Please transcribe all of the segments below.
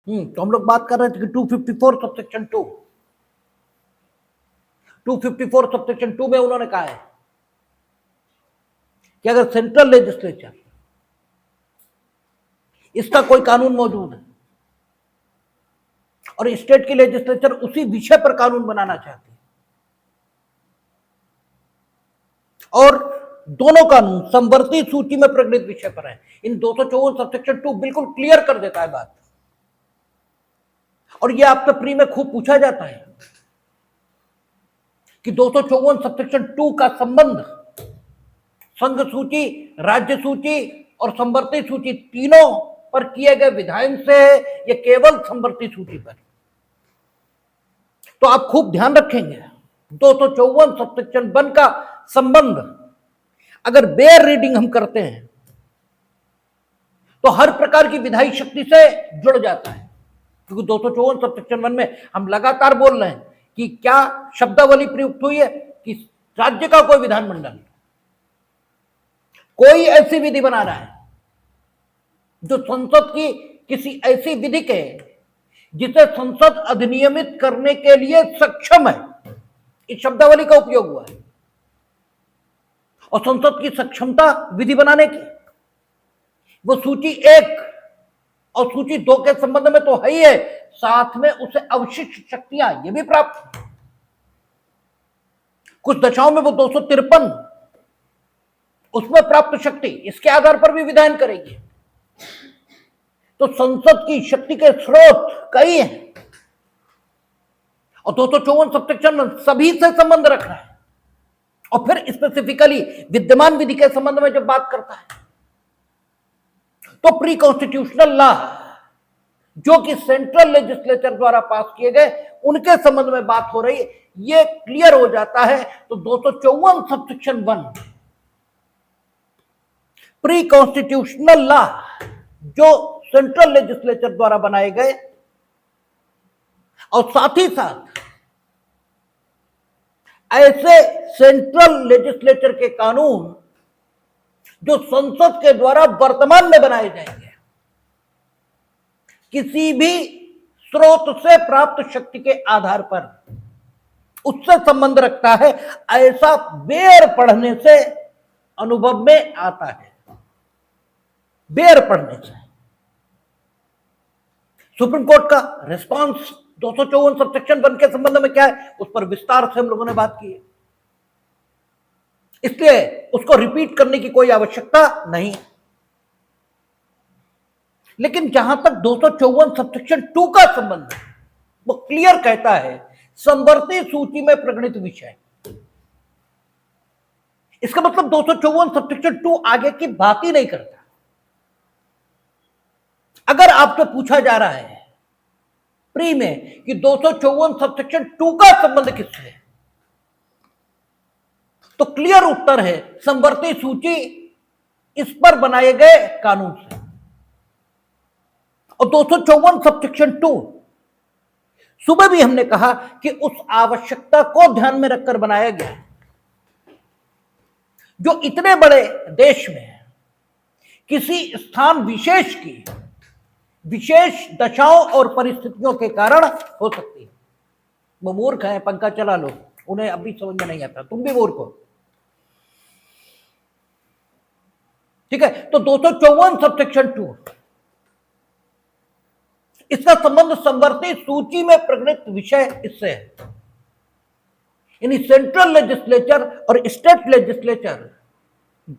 तो हम लोग बात कर रहे थे कि 254 सबसेक्शन 2 254 सबसेक्शन 2 में उन्होंने कहा है कि अगर सेंट्रल लेजिस्लेचर इसका कोई कानून मौजूद है और स्टेट की लेजिस्लेचर उसी विषय पर कानून बनाना चाहती है और दोनों कानून समवर्ती सूची में प्रगणित विषय पर है, इन 254 सबसेक्शन 2 बिल्कुल क्लियर कर देता है बात। और यह आपसे प्री में खूब पूछा जाता है कि 254 सबसेक्शन 2 का संबंध संघ सूची, राज्य सूची और समवर्ती सूची तीनों पर किए गए विधायन से है या केवल समवर्ती सूची पर। तो आप खूब ध्यान रखेंगे 254 सबसेक्शन 1 का संबंध अगर बेयर रीडिंग हम करते हैं तो हर प्रकार की विधायी शक्ति से जुड़ जाता है, क्योंकि 254 सबसेक्शन 1 में हम लगातार बोल रहे हैं कि क्या शब्दावली प्रयुक्त हुई है कि राज्य का कोई विधानमंडल कोई ऐसी विधि बना रहा है जो संसद की किसी ऐसी विधि के जिसे संसद अधिनियमित करने के लिए सक्षम है, इस शब्दावली का उपयोग हुआ है। और संसद की सक्षमता विधि बनाने की वो सूची 1 और सूची 2 के संबंध में तो है ही है, साथ में उसे अवशिष्ट शक्तियां ये भी प्राप्त, कुछ दशाओं में वो 253 उसमें प्राप्त शक्ति इसके आधार पर भी विधायन करेगी। तो संसद की शक्ति के स्रोत कई हैं और 254 सबसेक्शन सभी से संबंध रख रहा है। और फिर स्पेसिफिकली विद्यमान विधि के संबंध में जब बात करता है तो प्री कॉन्स्टिट्यूशनल लॉ जो कि सेंट्रल लेजिस्लेचर द्वारा पास किए गए उनके संबंध में बात हो रही है, ये क्लियर हो जाता है। तो 254 सबसेक्शन 1 प्री कॉन्स्टिट्यूशनल लॉ जो सेंट्रल लेजिस्लेचर द्वारा बनाए गए और साथ ही साथ ऐसे सेंट्रल लेजिस्लेचर के कानून जो संसद के द्वारा वर्तमान में बनाए जाएंगे, किसी भी स्रोत से प्राप्त शक्ति के आधार पर उससे संबंध रखता है, ऐसा बेयर पढ़ने से अनुभव में आता है। बेयर पढ़ने से सुप्रीम कोर्ट का रिस्पांस 254 सबसेक्शन 1 के संबंध में क्या है, उस पर विस्तार से हम लोगों ने बात की है, इसलिए उसको रिपीट करने की कोई आवश्यकता नहीं। लेकिन जहां तक 254 सबसेक्शन 2 का संबंध है वो क्लियर कहता है समवर्ती सूची में प्रगणित विषय। इसका मतलब 254 सबसेक्शन 2 आगे की बात ही नहीं करता। अगर आपसे पूछा जा रहा है प्री में कि 254 सबसेक्शन 2 का संबंध किससे है, तो क्लियर उत्तर है समवर्ती सूची इस पर बनाए गए कानून से। और 254 सबसेक्शन 2 सुबह भी हमने कहा कि उस आवश्यकता को ध्यान में रखकर बनाया गया है जो इतने बड़े देश में किसी स्थान विशेष की विशेष दशाओं और परिस्थितियों के कारण हो सकती है। वो मूर्ख है, पंखा चला लो, उन्हें अभी समझ में नहीं आता, तुम भी मूर्ख हो। ठीक है, तो 254 सबसेक्शन 2 इसका संबंध समवर्ती सूची में प्रगणित विषय इससे है, यानी सेंट्रल लेजिस्लेचर और स्टेट लेजिस्लेचर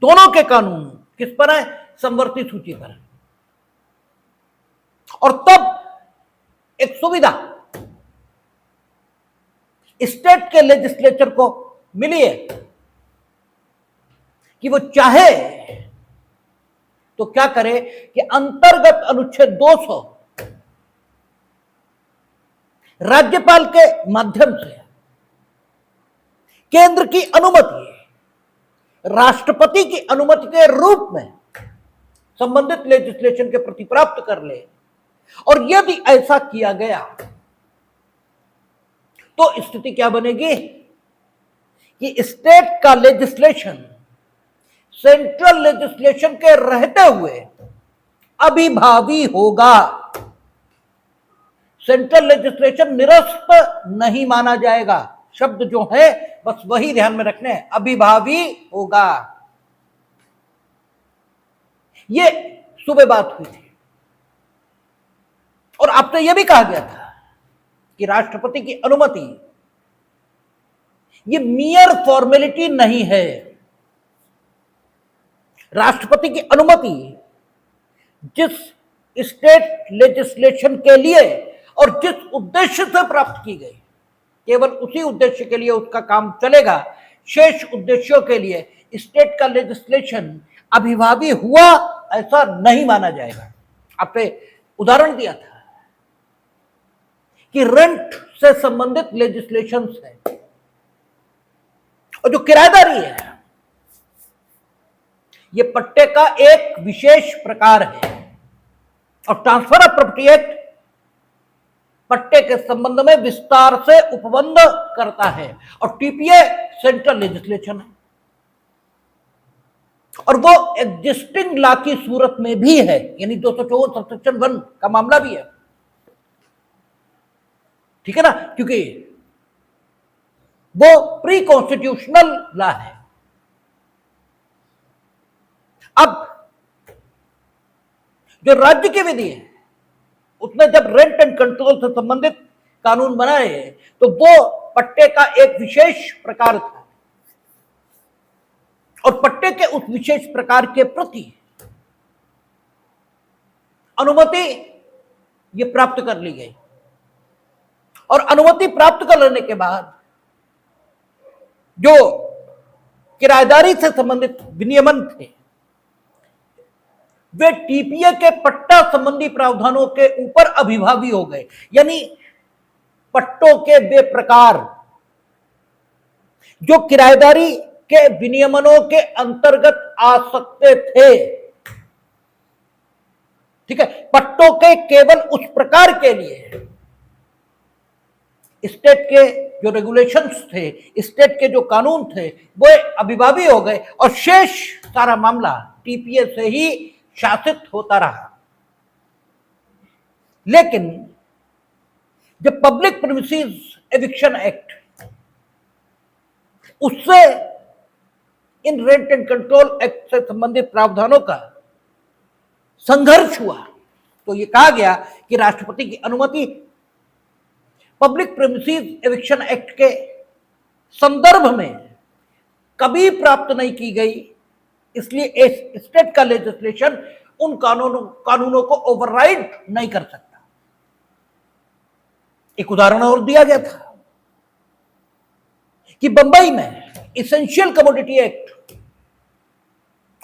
दोनों के कानून किस पर है, समवर्ती सूची पर है। और तब एक सुविधा स्टेट के लेजिस्लेचर को मिली है कि वो चाहे तो क्या करे कि अंतर्गत अनुच्छेद 200 राज्यपाल के माध्यम से केंद्र की अनुमति, राष्ट्रपति की अनुमति के रूप में संबंधित लेजिस्लेशन के प्रति प्राप्त कर ले। और यदि ऐसा किया गया तो स्थिति क्या बनेगी कि स्टेट का लेजिस्लेशन सेंट्रल लेजिस्लेशन के रहते हुए अभिभावी होगा। सेंट्रल लेजिस्लेशन निरस्त नहीं माना जाएगा। शब्द जो है बस वही ध्यान में रखने हैं, अभिभावी होगा। ये सुबह बात हुई थी और आपसे यह भी कहा गया था कि राष्ट्रपति की अनुमति ये मियर फॉर्मेलिटी नहीं है। राष्ट्रपति की अनुमति जिस स्टेट लेजिस्लेशन के लिए और जिस उद्देश्य से प्राप्त की गई, केवल उसी उद्देश्य के लिए उसका काम चलेगा। शेष उद्देश्यों के लिए स्टेट का लेजिस्लेशन अभिभावी हुआ ऐसा नहीं माना जाएगा। आपने उदाहरण दिया था कि रेंट से संबंधित लेजिस्लेशंस है और जो किराएदारी है ये पट्टे का एक विशेष प्रकार है और ट्रांसफर ऑफ प्रॉपर्टी एक्ट पट्टे के संबंध में विस्तार से उपबंध करता है और टीपीए सेंट्रल लेजिस्लेशन है और वो एग्जिस्टिंग लॉ की सूरत में भी है, यानी 254 सबसेक्शन 1 का मामला भी है। ठीक है ना, क्योंकि वो प्री कॉन्स्टिट्यूशनल लॉ है। अब जो राज्य की विधि है उसने जब रेंट एंड कंट्रोल से संबंधित कानून बनाए तो वो पट्टे का एक विशेष प्रकार था और पट्टे के उस विशेष प्रकार के प्रति अनुमति ये प्राप्त कर ली गई और अनुमति प्राप्त कर लेने के बाद जो किराएदारी से संबंधित विनियमन थे वे टीपीए के पट्टा संबंधी प्रावधानों के ऊपर अभिभावी हो गए, यानी पट्टों के वे प्रकार जो किराएदारी के विनियमनों के अंतर्गत आ सकते थे। ठीक है, पट्टों के केवल उस प्रकार के लिए स्टेट के जो रेगुलेशंस थे, स्टेट के जो कानून थे वो अभिभावी हो गए और शेष सारा मामला टीपीए से ही शासित होता रहा। लेकिन जब पब्लिक प्रीमिसेस एविक्शन एक्ट उससे इन रेंट एंड कंट्रोल एक्ट से संबंधित प्रावधानों का संघर्ष हुआ तो यह कहा गया कि राष्ट्रपति की अनुमति पब्लिक प्रीमिसेस एविक्शन एक्ट के संदर्भ में कभी प्राप्त नहीं की गई, इसलिए स्टेट का लेजिस्लेशन उन कानूनों को ओवरराइड नहीं कर सकता। एक उदाहरण और दिया गया था कि बंबई में इसेंशियल कमोडिटी एक्ट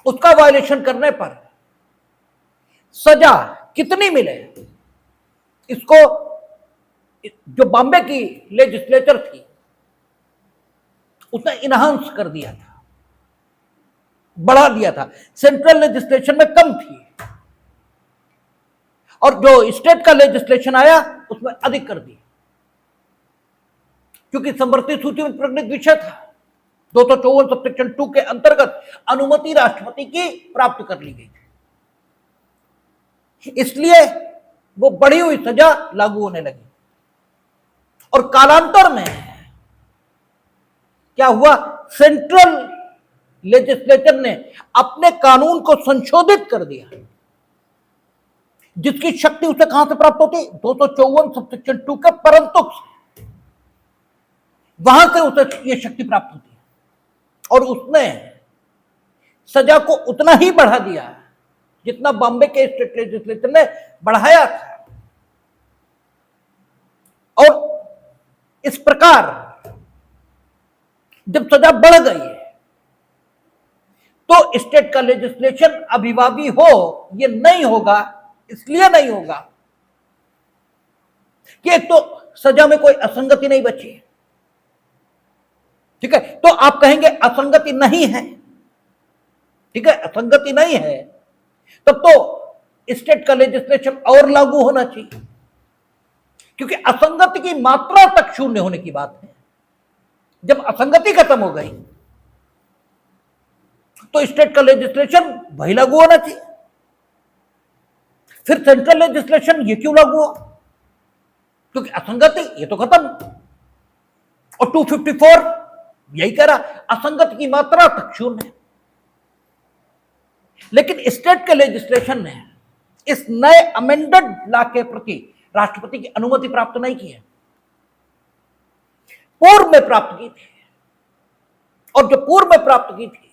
उसका वायलेशन करने पर सजा कितनी मिले, इसको जो बॉम्बे की लेजिस्लेचर थी उसने इनहांस कर दिया था, बढ़ा दिया था। सेंट्रल लेजिस्लेशन में कम थी और जो स्टेट का लेजिस्लेशन आया उसमें अधिक कर दी, क्योंकि समवर्ती सूची में प्रकटित विषय था। 254 सबसेक्शन 2 के अंतर्गत अनुमति राष्ट्रपति की प्राप्त कर ली गई थी, इसलिए वो बढ़ी हुई सजा लागू होने लगी। और कालांतर में क्या हुआ, सेंट्रल लेजिस्लेचर ने अपने कानून को संशोधित कर दिया, जिसकी शक्ति उसे कहां से प्राप्त होती, 254 सबसेक्शन 2 के परंतु वहां से उसे यह शक्ति प्राप्त होती है और उसने सजा को उतना ही बढ़ा दिया जितना बॉम्बे के स्टेट लेजिस्लेचर ने बढ़ाया था। और इस प्रकार जब सजा बढ़ गई है तो स्टेट का लेजिस्लेशन अभिभावी हो यह नहीं होगा, इसलिए नहीं होगा कि एक तो सजा में कोई असंगति नहीं बची। ठीक है, तो आप कहेंगे असंगति नहीं है, ठीक है, असंगति नहीं है, तब तो स्टेट का लेजिस्लेशन और लागू होना चाहिए, क्योंकि असंगति की मात्रा तक शून्य होने की बात है। जब असंगति खत्म हो गई तो स्टेट का लेजिस्लेशन वही लागू होना चाहिए। फिर सेंट्रल लेजिस्लेशन ये क्यों लागू हुआ? क्योंकि असंगति ये तो खत्म। और 254 यही कह रहा, असंगति की मात्रा तक शून्य है। लेकिन स्टेट के लेजिस्लेशन ने इस नए अमेंडेड लॉ के प्रति राष्ट्रपति की अनुमति प्राप्त नहीं की है, पूर्व में प्राप्त की थी। और जो पूर्व में प्राप्त की थी,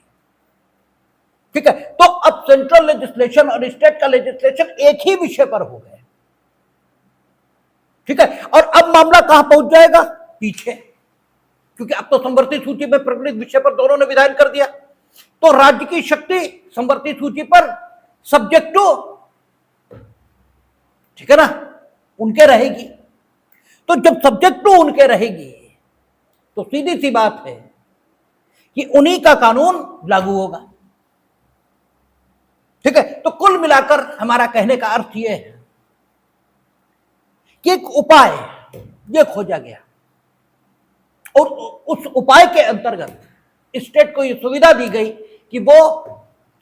ठीक है, तो अब सेंट्रल लेजिस्लेशन और स्टेट का लेजिस्लेशन एक ही विषय पर हो गए, ठीक है। और अब मामला कहां पहुंच जाएगा? पीछे, क्योंकि अब तो संवर्ती सूची में प्रकटित विषय पर दोनों ने विधान कर दिया, तो राज्य की शक्ति संवर्ती सूची पर सब्जेक्ट टू, ठीक है ना, उनके रहेगी। तो जब सब्जेक्ट टू उनके रहेगी तो सीधी सी बात है कि उन्हीं का कानून लागू होगा, ठीक है। तो कुल मिलाकर हमारा कहने का अर्थ यह है कि एक उपाय यह खोजा गया और उस उपाय के अंतर्गत स्टेट को यह सुविधा दी गई कि वो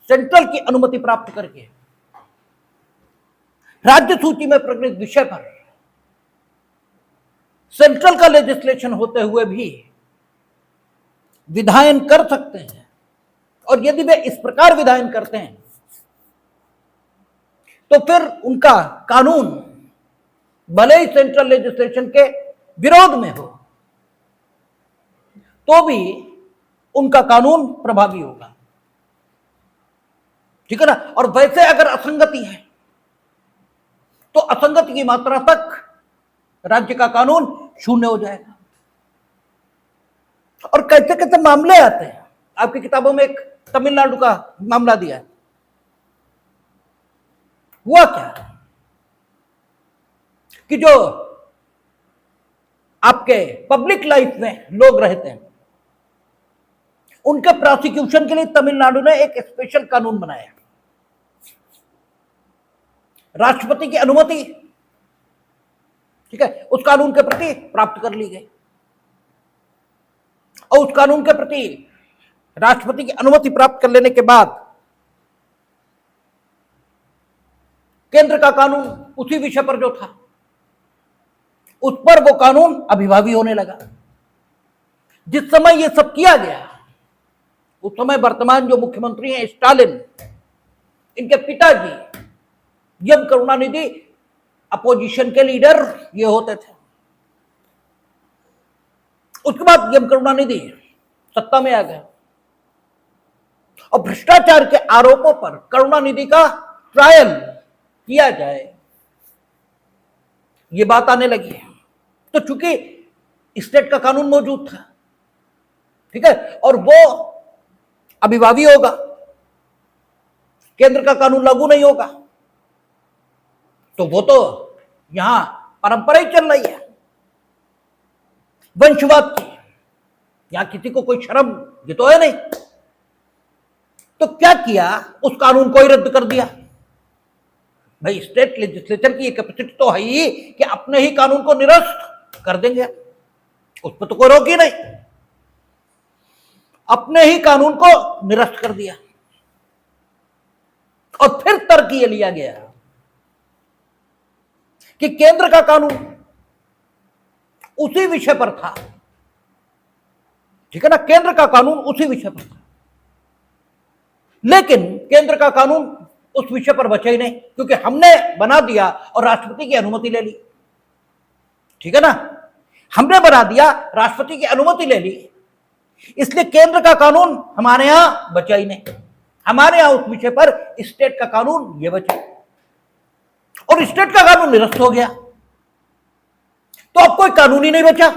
सेंट्रल की अनुमति प्राप्त करके राज्य सूची में प्रकटित विषय पर सेंट्रल का लेजिस्लेशन होते हुए भी विधायन कर सकते हैं। और यदि वे इस प्रकार विधायन करते हैं तो फिर उनका कानून भले ही सेंट्रल लेजिस्लेशन के विरोध में हो तो भी उनका कानून प्रभावी होगा, ठीक है ना। और वैसे अगर असंगति है तो असंगति की मात्रा तक राज्य का कानून शून्य हो जाएगा। और कैसे कैसे मामले आते हैं, आपकी किताबों में एक तमिलनाडु का मामला दिया है। हुआ क्या कि जो आपके पब्लिक लाइफ में लोग रहते हैं उनके प्रोसिक्यूशन के लिए तमिलनाडु ने एक स्पेशल कानून बनाया। राष्ट्रपति की अनुमति, ठीक है, उस कानून के प्रति प्राप्त कर ली गई और उस कानून के प्रति राष्ट्रपति की अनुमति प्राप्त कर लेने के बाद केंद्र का कानून उसी विषय पर जो था उस पर वो कानून अभिभावी होने लगा। जिस समय ये सब किया गया उस समय वर्तमान जो मुख्यमंत्री हैं स्टालिन, इनके पिताजी एम करुणानिधि अपोजिशन के लीडर ये होते थे। उसके बाद एम करुणानिधि सत्ता में आ गए और भ्रष्टाचार के आरोपों पर करुणानिधि का ट्रायल किया जाए, ये बात आने लगी है। तो चूंकि स्टेट का कानून मौजूद था, ठीक है, और वो अभिभावी होगा, केंद्र का कानून लागू नहीं होगा, तो वो तो यहां परंपरा ही चल रही है वंशवाद की। यहां किसी को कोई शर्म ये तो है नहीं। तो क्या किया, उस कानून को ही रद्द कर दिया। भाई स्टेट लेजिस्लेचर की कैपेसिटी तो है ही कि अपने ही कानून को निरस्त कर देंगे, उस पर तो कोई रोक ही नहीं। अपने ही कानून को निरस्त कर दिया और फिर तर्क ये लिया गया कि केंद्र का कानून उसी विषय पर था, ठीक है ना, केंद्र का कानून उसी विषय पर था, लेकिन केंद्र का कानून उस विषय पर बचा ही नहीं क्योंकि हमने बना दिया और राष्ट्रपति की अनुमति ले ली, ठीक है ना। हमने बना दिया, राष्ट्रपति की अनुमति ले ली, इसलिए केंद्र का कानून हमारे यहां बचा ही नहीं। हमारे यहां उस विषय पर स्टेट का कानून ये बचा और स्टेट का कानून निरस्त हो गया। तो अब कोई कानून ही नहीं बचा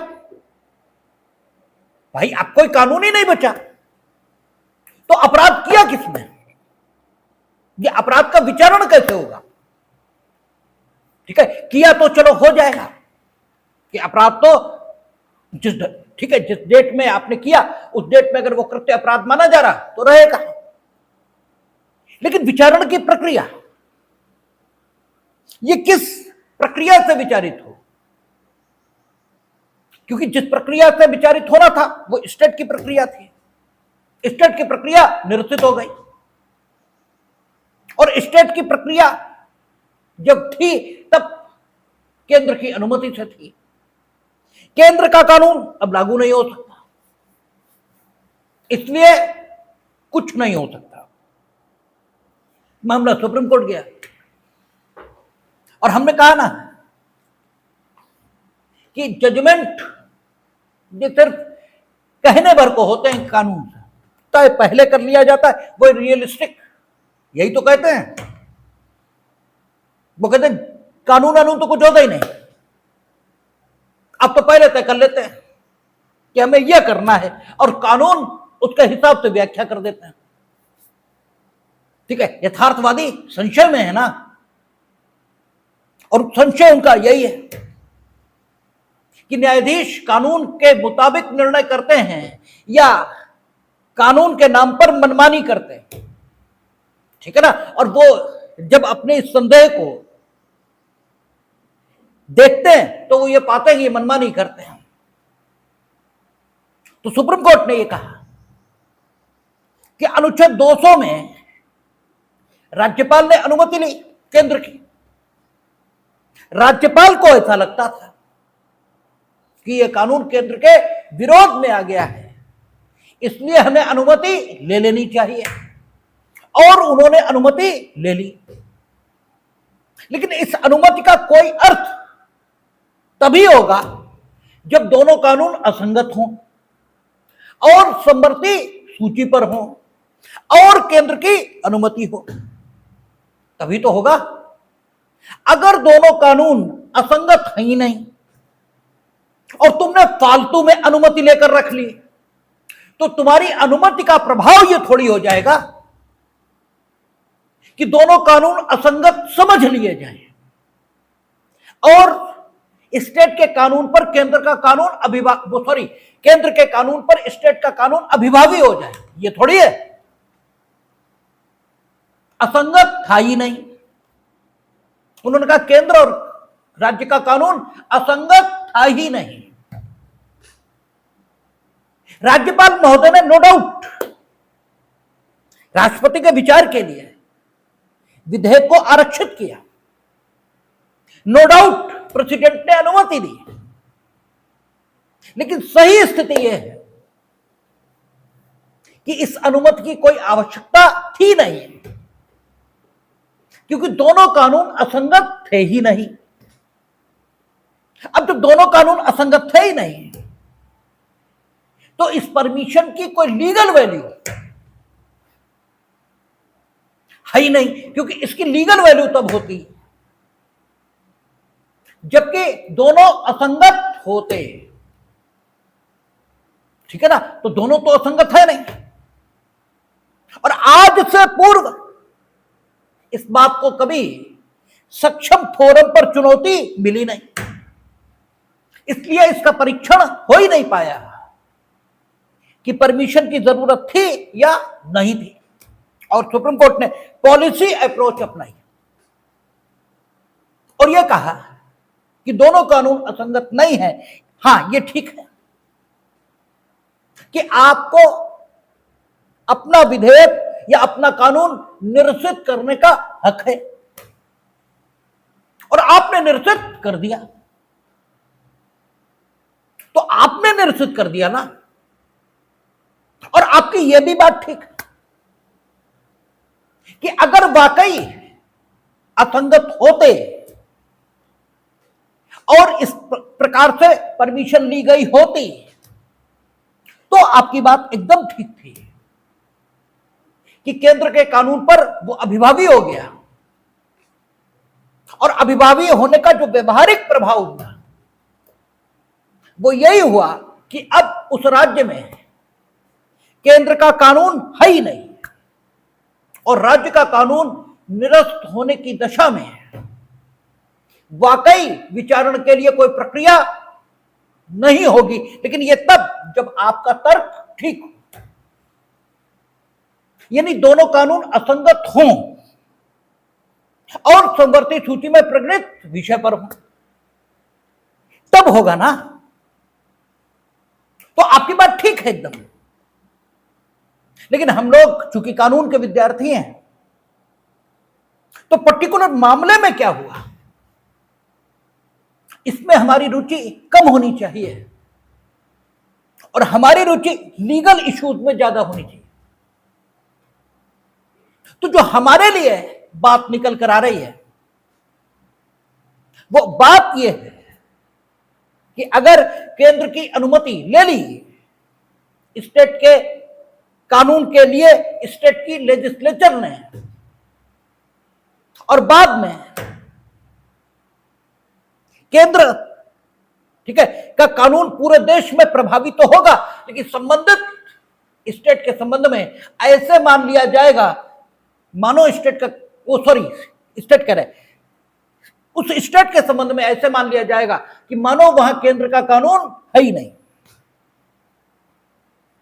भाई, अब कोई कानून ही नहीं बचा। तो अपराध किया किसने? ये अपराध का विचारण कैसे होगा? ठीक है, किया तो चलो हो जाएगा कि अपराध तो ठीक है, जिस डेट में आपने किया उस डेट में अगर वो कृत्य अपराध माना जा रहा तो रहेगा, लेकिन विचारण की प्रक्रिया ये किस प्रक्रिया से विचारित हो? क्योंकि जिस प्रक्रिया से विचारित होना था वो स्टेट की प्रक्रिया थी, स्टेट की प्रक्रिया निरसित हो गई और स्टेट की प्रक्रिया जब थी तब केंद्र की अनुमति से थी। केंद्र का कानून अब लागू नहीं हो सकता, इसलिए कुछ नहीं हो सकता। मामला सुप्रीम कोर्ट गया और हमने कहा ना कि जजमेंट ये सिर्फ कहने भर को होते हैं, कानून से तय पहले कर लिया जाता है, वो रियलिस्टिक, यही तो कहते हैं। वो कहते हैं कानून तो कुछ होता ही नहीं, अब तो पहले तय कर लेते हैं कि हमें यह करना है और कानून उसके हिसाब से व्याख्या कर देते हैं। ठीक है, यथार्थवादी संशय में है ना, और संशय उनका यही है कि न्यायाधीश कानून के मुताबिक निर्णय करते हैं या कानून के नाम पर मनमानी करते हैं। ठीक है ना, और वो जब अपने इस संदेह को देखते हैं तो वो ये पाते हैं कि ये मनमानी करते हैं। तो सुप्रीम कोर्ट ने ये कहा कि अनुच्छेद 200 में राज्यपाल ने अनुमति ली केंद्र की। राज्यपाल को ऐसा लगता था कि यह कानून केंद्र के विरोध में आ गया है, इसलिए हमें अनुमति ले लेनी चाहिए, और उन्होंने अनुमति ले ली। लेकिन इस अनुमति का कोई अर्थ तभी होगा जब दोनों कानून असंगत हों और समवर्ती सूची पर हों और केंद्र की अनुमति हो, तभी तो होगा। अगर दोनों कानून असंगत है ही नहीं और तुमने फालतू में अनुमति लेकर रख ली, तो तुम्हारी अनुमति का प्रभाव यह थोड़ी हो जाएगा कि दोनों कानून असंगत समझ लिए जाएं और स्टेट के कानून पर केंद्र का कानून केंद्र के कानून पर स्टेट का कानून अभिभावी हो जाए। ये थोड़ी है, असंगत था ही नहीं। उन्होंने कहा केंद्र और राज्य का कानून असंगत था ही नहीं। राज्यपाल महोदय ने नो डाउट राष्ट्रपति के विचार के लिए विधेयक को आरक्षित किया, नो डाउट प्रेसिडेंट ने अनुमति दी, लेकिन सही स्थिति यह है कि इस अनुमति की कोई आवश्यकता थी नहीं, क्योंकि दोनों कानून असंगत थे ही नहीं। अब जब दोनों कानून असंगत थे ही नहीं, तो इस परमिशन की कोई लीगल वैल्यू है ही नहीं, क्योंकि इसकी लीगल वैल्यू तब होती जबकि दोनों असंगत होते। ठीक है ना, तो दोनों तो असंगत है नहीं, और आज से पूर्व इस बात को कभी सक्षम फोरम पर चुनौती मिली नहीं, इसलिए इसका परीक्षण हो ही नहीं पाया कि परमिशन की जरूरत थी या नहीं थी, और सुप्रीम कोर्ट ने पॉलिसी अप्रोच अपनाई और यह कहा कि दोनों कानून असंगत नहीं है। हां, यह ठीक है कि आपको अपना विधेयक या अपना कानून निरसित करने का हक है, और आपने निरसित कर दिया, तो आपने निरसित कर दिया ना, और आपकी यह भी बात ठीक है कि अगर वाकई असंगत होते और इस प्रकार से परमिशन ली गई होती तो आपकी बात एकदम ठीक थी कि केंद्र के कानून पर वो अभिभावी हो गया, और अभिभावी होने का जो व्यवहारिक प्रभाव हुआ वो यही हुआ कि अब उस राज्य में केंद्र का कानून है ही नहीं और राज्य का कानून निरस्त होने की दशा में है। वाकई विचारण के लिए कोई प्रक्रिया नहीं होगी, लेकिन यह तब जब आपका तर्क ठीक हो, यानी दोनों कानून असंगत हों और समवर्ती सूची में प्रकटित विषय पर हों, तब होगा ना। तो आपकी बात ठीक है एकदम, लेकिन हम लोग चूंकि कानून के विद्यार्थी हैं, तो पर्टिकुलर मामले में क्या हुआ इसमें हमारी रुचि कम होनी चाहिए और हमारी रुचि लीगल इश्यूज में ज्यादा होनी चाहिए। तो जो हमारे लिए बात निकल कर आ रही है वो बात यह है कि अगर केंद्र की अनुमति ले ली स्टेट के कानून के लिए स्टेट की लेजिस्लेचर ने और बाद में केंद्र ठीक है का कानून पूरे देश में प्रभावी तो होगा, लेकिन संबंधित स्टेट के संबंध में ऐसे मान लिया जाएगा मानो स्टेट का स्टेट कह रहे उस स्टेट के संबंध में ऐसे मान लिया जाएगा कि मानो वहां केंद्र का कानून है ही नहीं,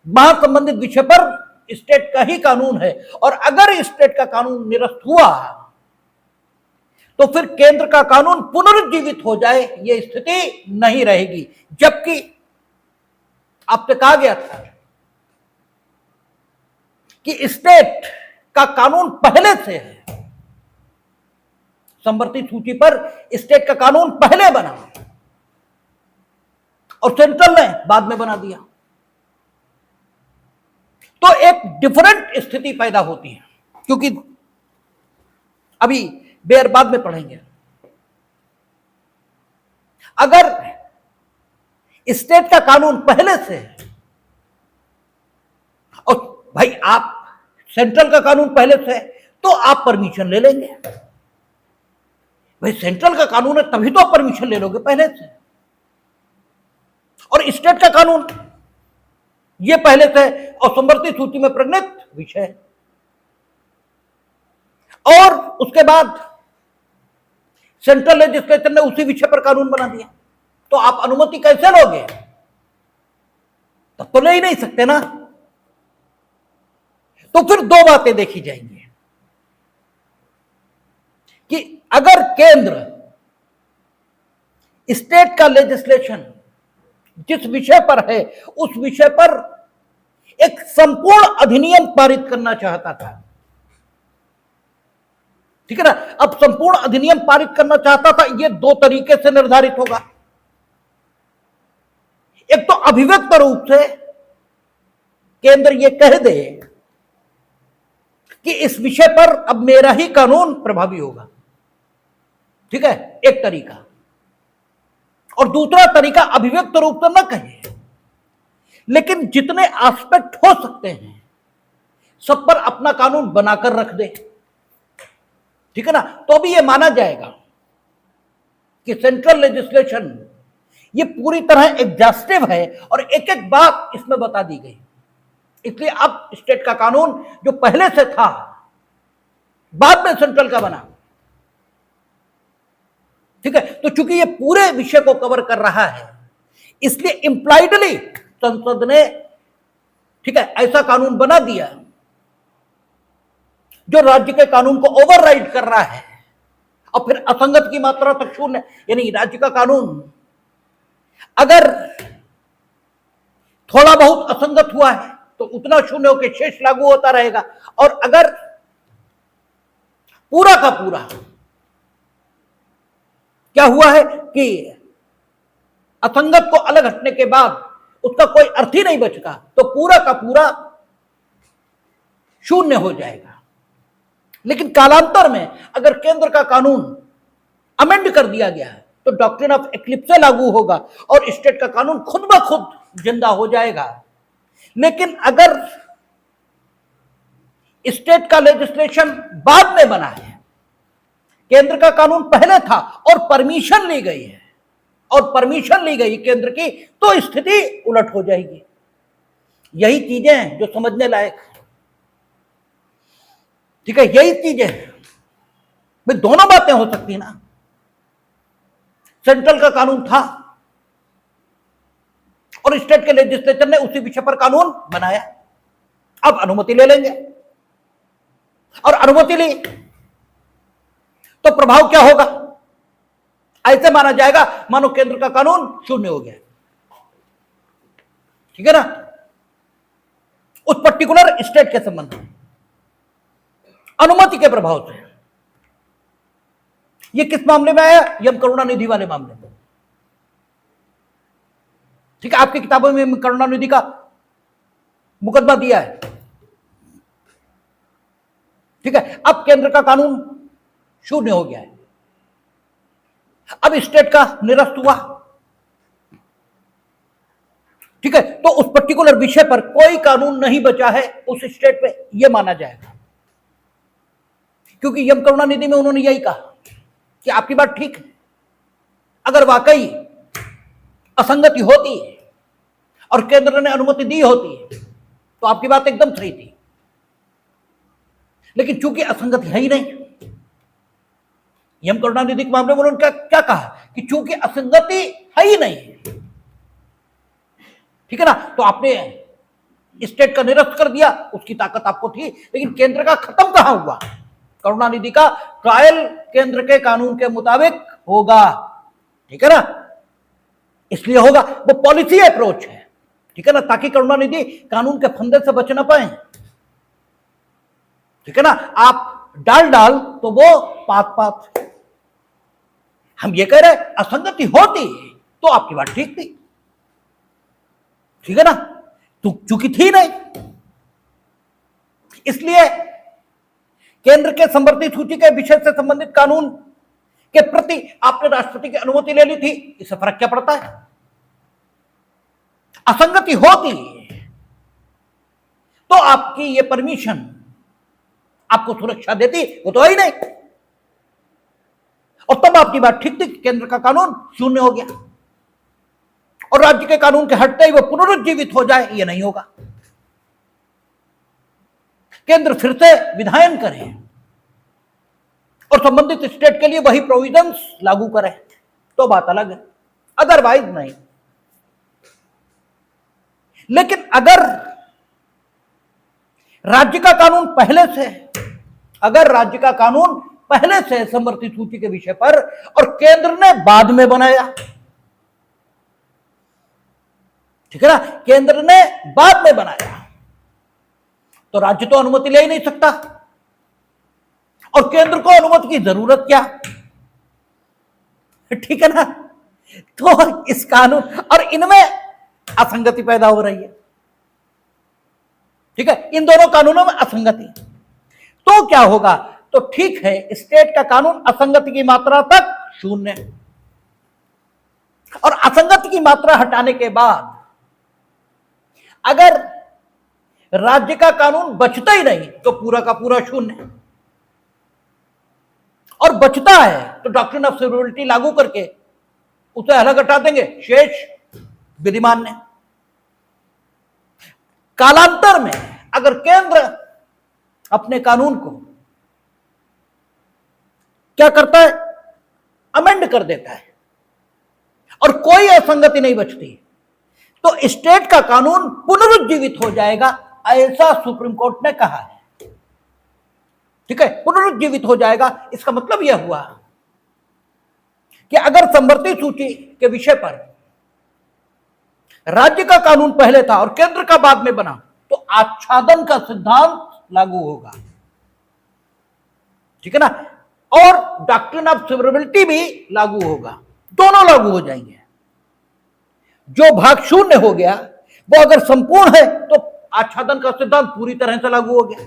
वहां संबंधित विषय पर स्टेट का ही कानून है। और अगर स्टेट का कानून निरस्त हुआ तो फिर केंद्र का कानून पुनरुज्जीवित हो जाए, यह स्थिति नहीं रहेगी। जबकि आपसे कहा गया था कि स्टेट का कानून पहले से है, समवर्ती सूची पर स्टेट का कानून पहले बना और सेंट्रल ने बाद में बना दिया, तो एक डिफरेंट स्थिति पैदा होती है। क्योंकि अभी बेर बाद में पढ़ेंगे, अगर स्टेट का कानून पहले से है और भाई आप सेंट्रल का कानून पहले से है तो आप परमिशन ले लेंगे। भाई सेंट्रल का कानून है तभी तो आप परमिशन ले लोगे पहले से, और स्टेट का कानून ये पहले से और समवर्ती सूची में प्रगणित विषय, और उसके बाद सेंट्रल लेजिस्लेचर ने उसी विषय पर कानून बना दिया, तो आप अनुमति कैसे लोगे? तब तो ले ही नहीं सकते ना। तो फिर दो बातें देखी जाएंगी कि अगर केंद्र स्टेट का लेजिस्लेशन जिस विषय पर है उस विषय पर एक संपूर्ण अधिनियम पारित करना चाहता था, ठीक है ना, अब संपूर्ण अधिनियम पारित करना चाहता था, यह दो तरीके से निर्धारित होगा। एक तो अभिव्यक्त रूप से केंद्र यह कह दे कि इस विषय पर अब मेरा ही कानून प्रभावी होगा, ठीक है, एक तरीका। और दूसरा तरीका अभिव्यक्त रूप से न कहे लेकिन जितने एस्पेक्ट हो सकते हैं सब पर अपना कानून बनाकर रख दे, ठीक है ना, तो भी यह माना जाएगा कि सेंट्रल लेजिस्लेशन ये पूरी तरह एग्जॉस्टिव है और एक एक बात इसमें बता दी गई। इसलिए अब स्टेट का कानून जो पहले से था बाद में सेंट्रल का बना, ठीक है, तो चूंकि ये पूरे विषय को कवर कर रहा है इसलिए इंप्लाइडली संसद ने, ठीक है, ऐसा कानून बना दिया जो राज्य के कानून को ओवरराइड कर रहा है और फिर असंगत की मात्रा तक शून्य, यानी राज्य का कानून अगर थोड़ा बहुत असंगत हुआ है तो उतना शून्य होकर शेष लागू होता रहेगा, और अगर पूरा का पूरा क्या हुआ है कि असंगत को अलग हटने के बाद उसका कोई अर्थ ही नहीं बचता तो पूरा का पूरा शून्य हो जाएगा। लेकिन कालांतर में अगर केंद्र का कानून अमेंड कर दिया गया है तो डॉक्ट्रिन ऑफ एक्लिप्स लागू होगा और स्टेट का कानून खुद ब खुद जिंदा हो जाएगा। लेकिन अगर स्टेट का लेजिस्लेशन बाद में बना है, केंद्र का कानून पहले था और परमिशन ली गई है और परमिशन ली गई केंद्र की, तो स्थिति उलट हो जाएगी। यही चीजें हैं जो समझने लायक, ठीक है, यही चीजें भाई दोनों बातें हो सकती ना। सेंट्रल का कानून था और स्टेट के लेजिस्लेचर ने उसी विषय पर कानून बनाया, अब अनुमति ले लेंगे और अनुमति ली तो प्रभाव क्या होगा? ऐसे माना जाएगा मानो केंद्र का कानून शून्य हो गया, ठीक है ना, उस पर्टिकुलर स्टेट के संबंध में अनुमति के प्रभाव से। यह किस मामले में आया? यम करुणा निधि वाले मामले में। ठीक है, आपकी किताबों में करुणानिधि का मुकदमा दिया है। ठीक है, अब केंद्र का कानून शून्य हो गया है, अब स्टेट का निरस्त हुआ। ठीक है, तो उस पर्टिकुलर विषय पर कोई कानून नहीं बचा है उस स्टेट पे, यह माना जाएगा, क्योंकि यम करुणानिधि में उन्होंने यही कहा कि आपकी बात ठीक है, अगर वाकई असंगति होती है और केंद्र ने अनुमति दी होती है तो आपकी बात एकदम सही थी, लेकिन चूंकि असंगति है ही नहीं, यम करुणानिधि के मामले में उन्होंने क्या कहा कि चूंकि असंगति है ही नहीं, ठीक है ना, तो आपने स्टेट का निरस्त कर दिया, उसकी ताकत आपको थी, लेकिन केंद्र का खत्म कहां हुआ? करुणानिधि का ट्रायल केंद्र के कानून के मुताबिक होगा, ठीक है ना, इसलिए होगा, वो पॉलिसी अप्रोच है, ठीक है ना, ताकि करुणानिधि कानून के फंदे से बच ना पाए, ठीक है ना। आप डाल तो वो पात। हम ये कह रहे असंगति होती तो आपकी बात ठीक थी, ठीक है ना, तो चूंकि थी नहीं, इसलिए केंद्र के संवर्धित सूची के विषय से संबंधित कानून के प्रति आपने राष्ट्रपति की अनुमति ले ली थी, इससे फर्क क्या पड़ता है? असंगति होती तो आपकी ये परमिशन आपको सुरक्षा देती, वो तो है ही नहीं, और तब आपकी बात ठीक थी, केंद्र का कानून शून्य हो गया और राज्य के कानून के हटते ही वो पुनरुज्जीवित हो जाए, ये नहीं होगा। केंद्र फिर से विधायन करे और संबंधित स्टेट के लिए वही प्रोविजंस लागू करे तो बात अलग है, अदरवाइज नहीं। लेकिन अगर राज्य का कानून पहले से समर्थित सूची के विषय पर और केंद्र ने बाद में बनाया, ठीक है ना, केंद्र ने बाद में बनाया, तो राज्य तो अनुमति ले ही नहीं सकता, और केंद्र को अनुमति की जरूरत क्या, ठीक है ना। तो इस कानून और इनमें असंगति पैदा हो रही है, ठीक है, इन दोनों कानूनों में असंगति, तो क्या होगा? तो ठीक है, स्टेट का कानून असंगति की मात्रा तक शून्य, और असंगति की मात्रा हटाने के बाद अगर राज्य का कानून बचता ही नहीं तो पूरा का पूरा शून्य, और बचता है तो डॉक्ट्रिन ऑफ सेवरेनिटी लागू करके उसे अलग हटा देंगे, शेष विधिमान ने। कालांतर में अगर केंद्र अपने कानून को क्या करता है, अमेंड कर देता है और कोई असंगति नहीं बचती, तो स्टेट का कानून पुनरुज्जीवित हो जाएगा, ऐसा सुप्रीम कोर्ट ने कहा है, ठीक है, पुनरुज्जीवित हो जाएगा। इसका मतलब यह हुआ कि अगर संवर्ती सूची के विषय पर राज्य का कानून पहले था और केंद्र का बाद में बना, तो आच्छादन का सिद्धांत लागू होगा, ठीक है ना, और डॉक्ट्रिन ऑफ सेवरेबिलिटी भी लागू होगा, दोनों लागू हो जाएंगे। जो भाग शून्य हो गया वो अगर संपूर्ण है तो आच्छादन का सिद्धांत पूरी तरह से लागू हो गया,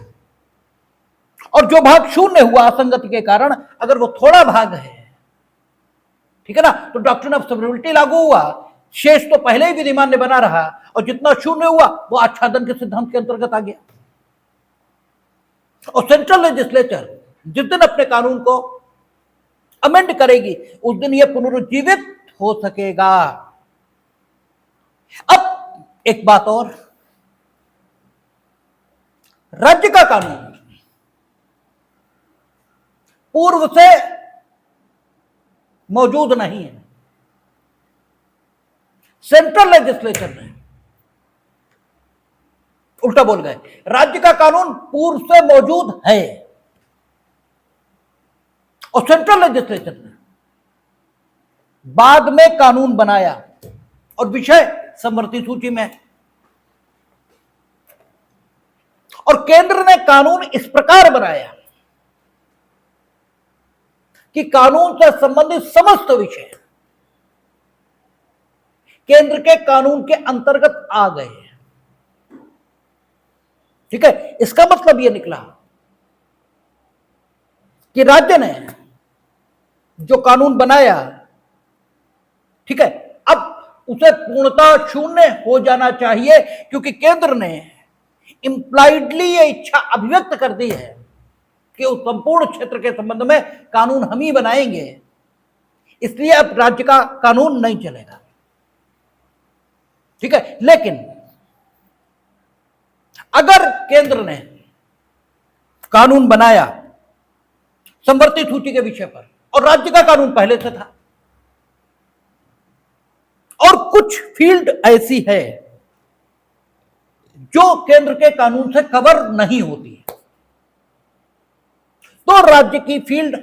और जो भाग शून्य हुआ असंगति के कारण, अगर वो थोड़ा भाग है, ठीक है ना, तो डॉक्ट्रिन ऑफ सेवरेबिलिटी लागू हुआ, शेष तो पहले ही विधिमान ने बना रहा, और जितना शून्य हुआ वो आच्छादन के सिद्धांत के अंतर्गत आ गया। और सेंट्रल लेजिस्लेचर जिस दिन अपने कानून को अमेंड करेगी उस दिन यह पुनरुज्जीवित हो सकेगा। अब एक बात और, राज्य का कानून पूर्व से मौजूद नहीं है, सेंट्रल लेजिस्लेचर ने उल्टा बोल गए, राज्य का कानून पूर्व से मौजूद है और सेंट्रल लेजिस्लेचर ने बाद में कानून बनाया और विषय समवर्ती सूची में, और केंद्र ने कानून इस प्रकार बनाया कि कानून से संबंधित समस्त विषय केंद्र के कानून के अंतर्गत आ गए। ठीक है, इसका मतलब यह निकला कि राज्य ने जो कानून बनाया, ठीक है, अब उसे पूर्णतः शून्य हो जाना चाहिए, क्योंकि केंद्र ने इंप्लाइडली ये इच्छा अभिव्यक्त कर दी है कि उस संपूर्ण क्षेत्र के संबंध में कानून हम ही बनाएंगे, इसलिए अब राज्य का कानून नहीं चलेगा। ठीक है, लेकिन अगर केंद्र ने कानून बनाया संवर्ती सूची के विषय पर और राज्य का कानून पहले से था, और कुछ फील्ड ऐसी है जो केंद्र के कानून से कवर नहीं होती है, तो राज्य की फील्ड,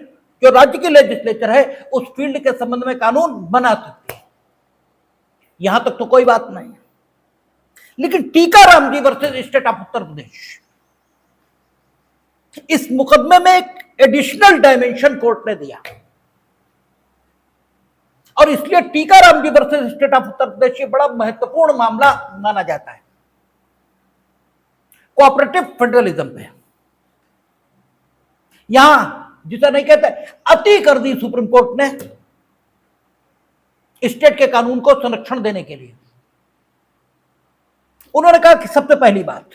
जो राज्य की लेजिस्लेचर है, उस फील्ड के संबंध में कानून बना सकती है। यहां तक तो कोई बात नहीं है। लेकिन टीकाराम जी versus state of Uttar Pradesh, इस मुकदमे में एक एडिशनल डायमेंशन कोर्ट ने दिया, और इसलिए टीकाराम जी versus state of Uttar Pradesh ये बड़ा महत्वपूर्ण मामला माना जाता है कोऑपरेटिव फेडरलिज्म पे। यहां जिसे नहीं कहते अति कर दी सुप्रीम कोर्ट ने स्टेट के कानून को संरक्षण देने के लिए। उन्होंने कहा कि सबसे पहली बात,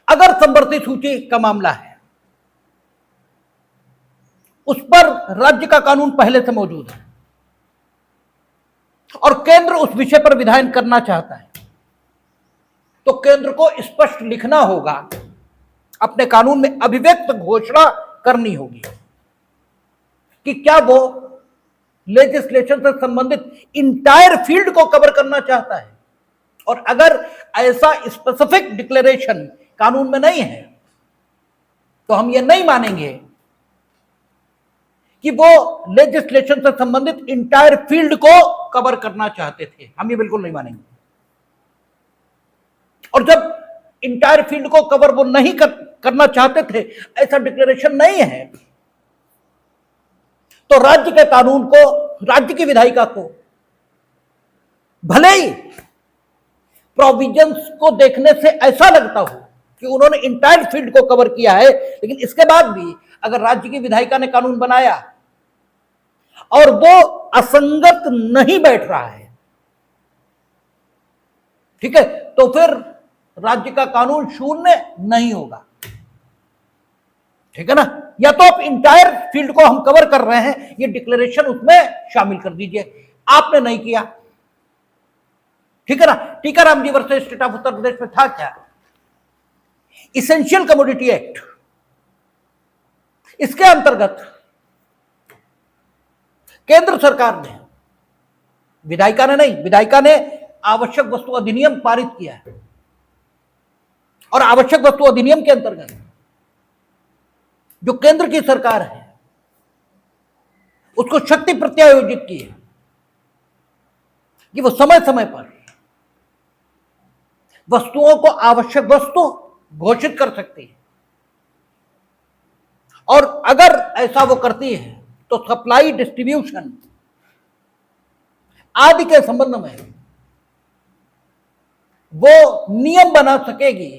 अगर संवर्ती सूची का मामला है, उस पर राज्य का कानून पहले से मौजूद है और केंद्र उस विषय पर विधायन करना चाहता है, तो केंद्र को स्पष्ट लिखना होगा, अपने कानून में अभिव्यक्त घोषणा करनी होगी कि क्या वो लेजिस्लेशन से संबंधित इंटायर फील्ड को कवर करना चाहता है। और अगर ऐसा स्पेसिफिक डिक्लेरेशन कानून में नहीं है, तो हम ये नहीं मानेंगे कि वो लेजिस्लेशन से संबंधित इंटायर फील्ड को कवर करना चाहते थे। हम ये बिल्कुल नहीं मानेंगे। और जब इंटायर फील्ड को कवर वो नहीं करना चाहते थे, ऐसा डिक्लेरेशन नहीं है, तो राज्य के कानून को, राज्य की विधायिका को, भले ही प्रोविजंस को देखने से ऐसा लगता हो कि उन्होंने इंटायर फील्ड को कवर किया है, लेकिन इसके बाद भी अगर राज्य की विधायिका ने कानून बनाया और वो असंगत नहीं बैठ रहा है, ठीक है, तो फिर राज्य का कानून शून्य नहीं होगा। ठीक है ना? या तो आप इंटायर फील्ड को हम कवर कर रहे हैं, ये डिक्लेरेशन उसमें शामिल कर दीजिए। आपने नहीं किया, ठीक है ना? टीकाराम जी versus state of Uttar Pradesh में था क्या? इसेंशियल कमोडिटी एक्ट, इसके अंतर्गत केंद्र सरकार ने, विधायिका ने नहीं, विधायिका ने आवश्यक वस्तु अधिनियम पारित किया है, और आवश्यक वस्तु अधिनियम के अंतर्गत जो केंद्र की सरकार है उसको शक्ति प्रत्यायोजित की है कि वो समय समय पर वस्तुओं को आवश्यक वस्तु घोषित कर सकती है, और अगर ऐसा वो करती है तो सप्लाई, डिस्ट्रीब्यूशन आदि के संबंध में वो नियम बना सकेगी,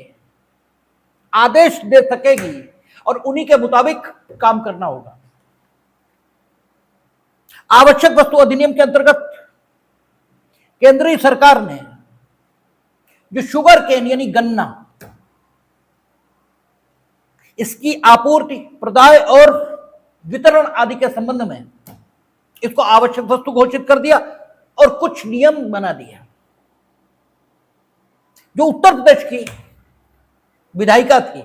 आदेश दे सकेगी, और उन्हीं के मुताबिक काम करना होगा। आवश्यक वस्तु अधिनियम के अंतर्गत केंद्रीय सरकार ने जो शुगर केन यानी गन्ना, इसकी आपूर्ति, प्रदाय और वितरण आदि के संबंध में इसको आवश्यक वस्तु घोषित कर दिया और कुछ नियम बना दिया। जो उत्तर प्रदेश की विधायिका थी,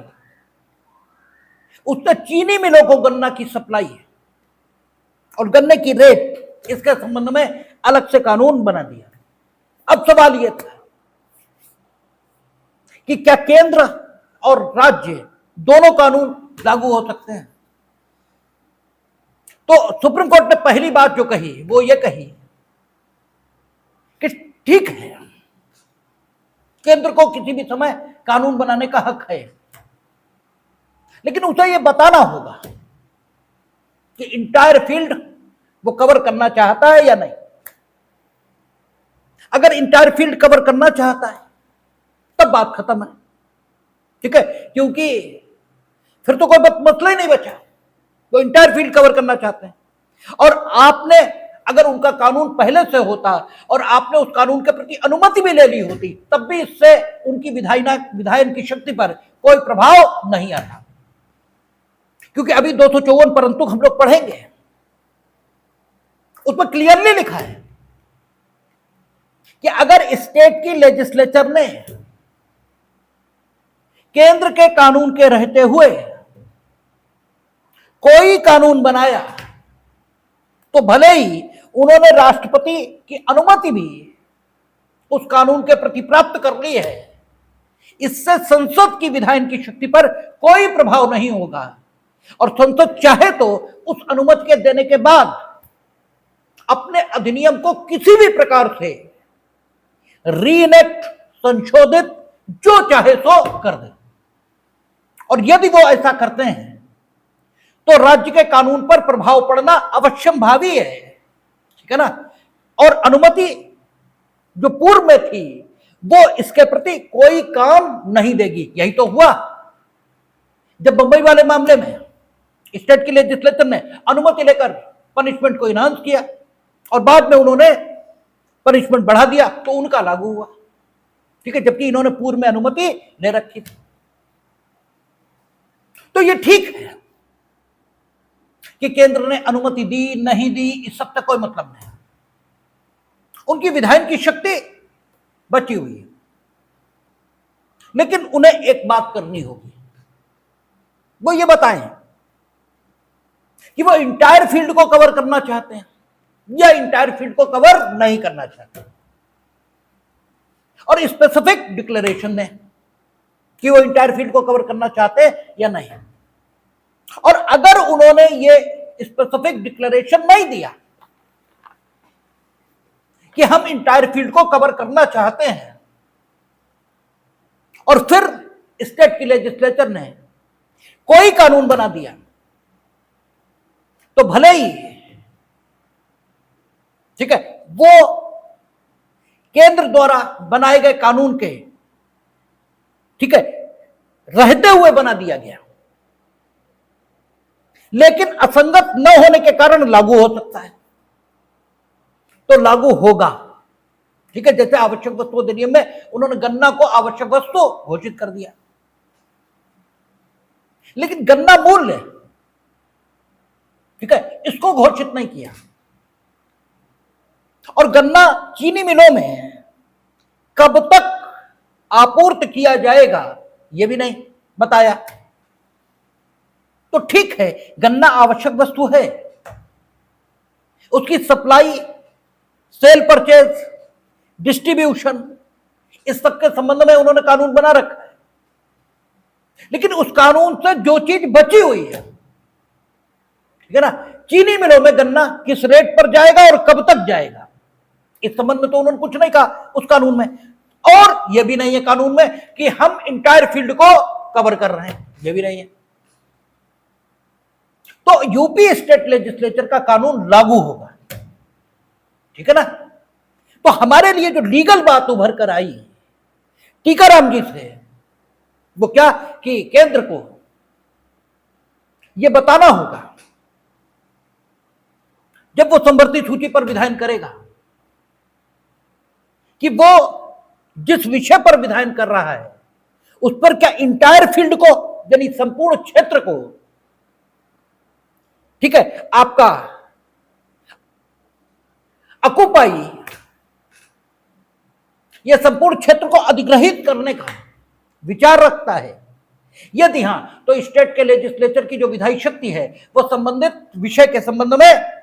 उसने चीनी मिलों को गन्ना की सप्लाई और गन्ने की रेट, इसके संबंध में अलग से कानून बना दिया। अब सवाल यह था कि क्या केंद्र और राज्य दोनों कानून लागू हो सकते हैं? तो सुप्रीम कोर्ट ने पहली बात जो कही वो ये कही कि ठीक है, केंद्र को किसी भी समय कानून बनाने का हक है, लेकिन उसे यह बताना होगा कि इंटायर फील्ड वो कवर करना चाहता है या नहीं। अगर इंटायर फील्ड कवर करना चाहता है तब बात खत्म है, ठीक है, क्योंकि फिर तो कोई मसला ही नहीं बचा। वो इंटायर फील्ड कवर करना चाहते हैं, और आपने अगर उनका कानून पहले से होता और आपने उस कानून के प्रति अनुमति भी ले ली होती, तब भी इससे उनकी विधायन की शक्ति पर कोई प्रभाव नहीं आता, क्योंकि अभी 254 परंतु हम लोग पढ़ेंगे, उसमें क्लियरली लिखा है कि अगर स्टेट की लेजिस्लेचर ने केंद्र के कानून के रहते हुए कोई कानून बनाया तो भले ही उन्होंने राष्ट्रपति की अनुमति भी उस कानून के प्रति प्राप्त कर ली है, इससे संसद की विधायन की शक्ति पर कोई प्रभाव नहीं होगा, और संसद चाहे तो उस अनुमति के देने के बाद अपने अधिनियम को किसी भी प्रकार से रीइनेक्ट, संशोधित, जो चाहे सो कर दे। और यदि वो ऐसा करते हैं तो राज्य के कानून पर प्रभाव पड़ना अवश्यंभावी है, ठीक है ना। और अनुमति जो पूर्व में थी वो इसके प्रति कोई काम नहीं देगी। यही तो हुआ जब बंबई वाले मामले में स्टेट की लेजिस्लेचर ने अनुमति लेकर पनिशमेंट को इनहांस किया और बाद में उन्होंने पनिशमेंट बढ़ा दिया तो उनका लागू हुआ, ठीक है, जबकि इन्होंने पूर्व में अनुमति ले रखी थी। तो ये ठीक है कि केंद्र ने अनुमति दी नहीं दी, इस सब तक कोई मतलब नहीं, उनकी विधायन की शक्ति बची हुई है। लेकिन उन्हें एक बात करनी होगी, वो ये बताएं कि वो इंटायर फील्ड को कवर करना चाहते हैं या इंटायर फील्ड को कवर नहीं करना चाहते, और स्पेसिफिक डिक्लेरेशन दें कि वो इंटायर फील्ड को कवर करना चाहते हैं या नहीं। और अगर उन्होंने ये स्पेसिफिक डिक्लेरेशन नहीं दिया कि हम इंटायर फील्ड को कवर करना चाहते हैं, और फिर स्टेट की लेजिस्लेचर ने कोई कानून बना दिया, तो भले ही, ठीक है, वो केंद्र द्वारा बनाए गए कानून के, ठीक है, रहते हुए बना दिया गया, लेकिन असंगत न होने के कारण लागू हो सकता है, तो लागू होगा, ठीक है। जैसे आवश्यक वस्तु अधिनियम में उन्होंने गन्ना को आवश्यक वस्तु घोषित कर दिया, लेकिन गन्ना मूल्य, ठीक है, इसको घोषित नहीं किया। और गन्ना चीनी मिलों में कब तक आपूर्ति किया जाएगा यह भी नहीं बताया। तो ठीक है, गन्ना आवश्यक वस्तु है, उसकी सप्लाई, सेल, परचेज, डिस्ट्रीब्यूशन, इस सब के संबंध में उन्होंने कानून बना रखा है, लेकिन उस कानून से जो चीज बची हुई है, ठीक है ना, चीनी मिलों में गन्ना किस रेट पर जाएगा और कब तक जाएगा, इस संबंध में तो उन्होंने कुछ नहीं कहा उस कानून में। और यह भी नहीं है कानून में कि हम इंटायर फील्ड को कवर कर रहे हैं, यह भी नहीं है। तो यूपी स्टेट लेजिस्लेचर का कानून लागू होगा, ठीक है ना। तो हमारे लिए जो लीगल बात उभर कर आई टीकाराम जी से, वो क्या कि केंद्र को यह बताना होगा जब वो संवर्ती सूची पर विधायन करेगा कि वो जिस विषय पर विधायन कर रहा है उस पर क्या इंटायर फील्ड को, यानी संपूर्ण क्षेत्र को, ठीक है, आपका अकुपाई यह संपूर्ण क्षेत्र को अधिग्रहित करने का विचार रखता है। यदि हां, तो स्टेट के लेजिस्लेचर की जो विधायी शक्ति है वो संबंधित विषय के संबंध में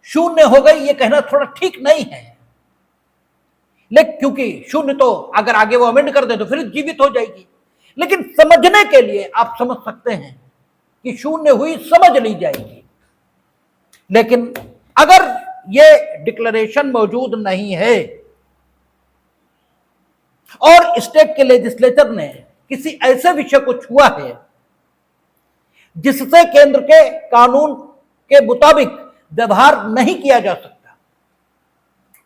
शून्य हो गई, यह कहना थोड़ा ठीक नहीं है। लेकिन क्योंकि शून्य तो अगर आगे वो अमेंड कर दे तो फिर जीवित हो जाएगी, लेकिन समझने के लिए आप समझ सकते हैं कि शून्य हुई, समझ ली जाएगी। लेकिन अगर ये डिक्लेरेशन मौजूद नहीं है और स्टेट के लेजिस्लेचर ने किसी ऐसे विषय को छुआ है जिससे केंद्र के कानून के मुताबिक व्यवहार नहीं किया जा सकता,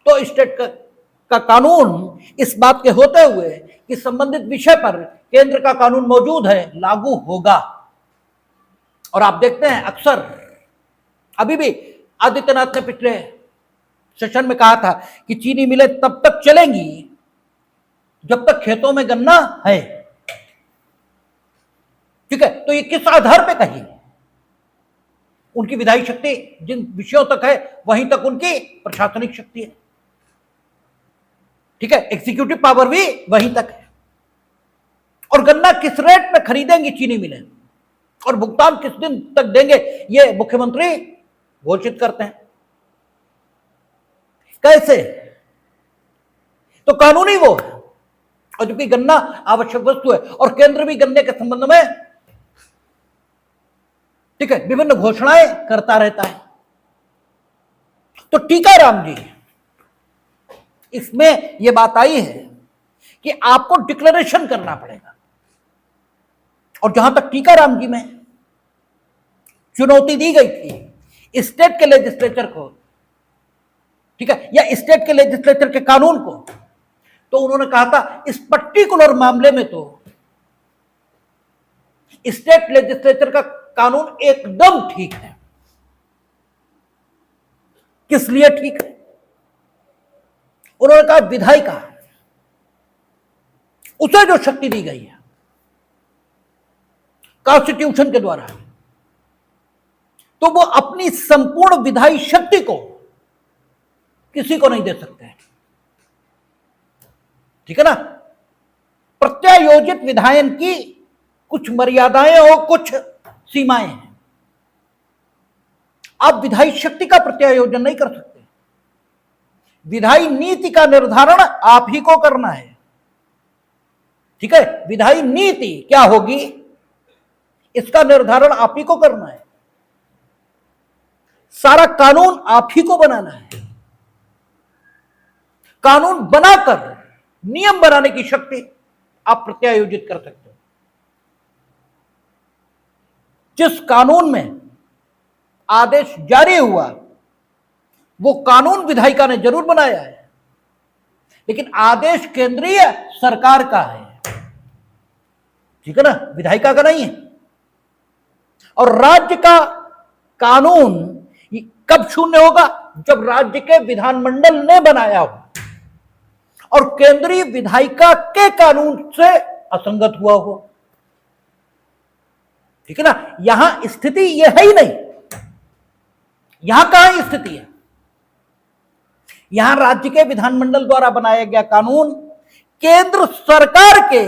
तो स्टेट का कानून इस बात के होते हुए कि संबंधित विषय पर केंद्र का कानून मौजूद है, लागू होगा। और आप देखते हैं अक्सर, अभी भी आदित्यनाथ ने पिछले सेशन में कहा था कि चीनी मिलें तब तक चलेंगी जब तक खेतों में गन्ना है। ठीक है, तो ये किस आधार पे कही? उनकी विधायी शक्ति जिन विषयों तक है वहीं तक उनकी प्रशासनिक शक्ति है। ठीक है, एग्जीक्यूटिव पावर भी वहीं तक है। और गन्ना किस रेट में खरीदेंगी चीनी मिलें और भुगतान किस दिन तक देंगे, ये मुख्यमंत्री घोषित करते हैं। कैसे? तो कानूनी वो है, और जबकि गन्ना आवश्यक वस्तु है और केंद्र भी गन्ने के संबंध में, ठीक है, विभिन्न घोषणाएं करता रहता है। तो टीकाराम जी, इसमें यह बात आई है कि आपको डिक्लेरेशन करना पड़ेगा। और जहां तक टीकाराम जी में चुनौती दी गई थी स्टेट के लेजिस्लेचर को, ठीक है, या स्टेट के लेजिस्लेचर के कानून को, तो उन्होंने कहा था इस पर्टिकुलर मामले में तो स्टेट लेजिस्लेचर का कानून एकदम ठीक है। किस लिए ठीक है? उन्होंने कहा विधायिका, उसे जो शक्ति दी गई है कॉन्स्टिट्यूशन के द्वारा, तो वो अपनी संपूर्ण विधायी शक्ति को किसी को नहीं दे सकते। ठीक है ना? प्रत्यायोजित विधायन की कुछ मर्यादाएं और कुछ सीमाएं हैं। आप विधायी शक्ति का प्रत्यायोजन नहीं कर सकते। विधायी नीति का निर्धारण आप ही को करना है। ठीक है, विधायी नीति क्या होगी इसका निर्धारण आप ही को करना है। सारा कानून आप ही को बनाना है। कानून बनाकर नियम बनाने की शक्ति आप प्रत्यायोजित कर सकते हो। जिस कानून में आदेश जारी हुआ वो कानून विधायिका ने जरूर बनाया है, लेकिन आदेश केंद्रीय सरकार का है। ठीक है ना, विधायिका का नहीं है। और राज्य का कानून कब शून्य होगा? जब राज्य के विधानमंडल ने बनाया हो और केंद्रीय विधायिका के कानून से असंगत हुआ हो। ठीक है ना, यहां स्थिति यह है ही नहीं। यहां कहां स्थिति है? यहां राज्य के विधानमंडल द्वारा बनाया गया कानून केंद्र सरकार के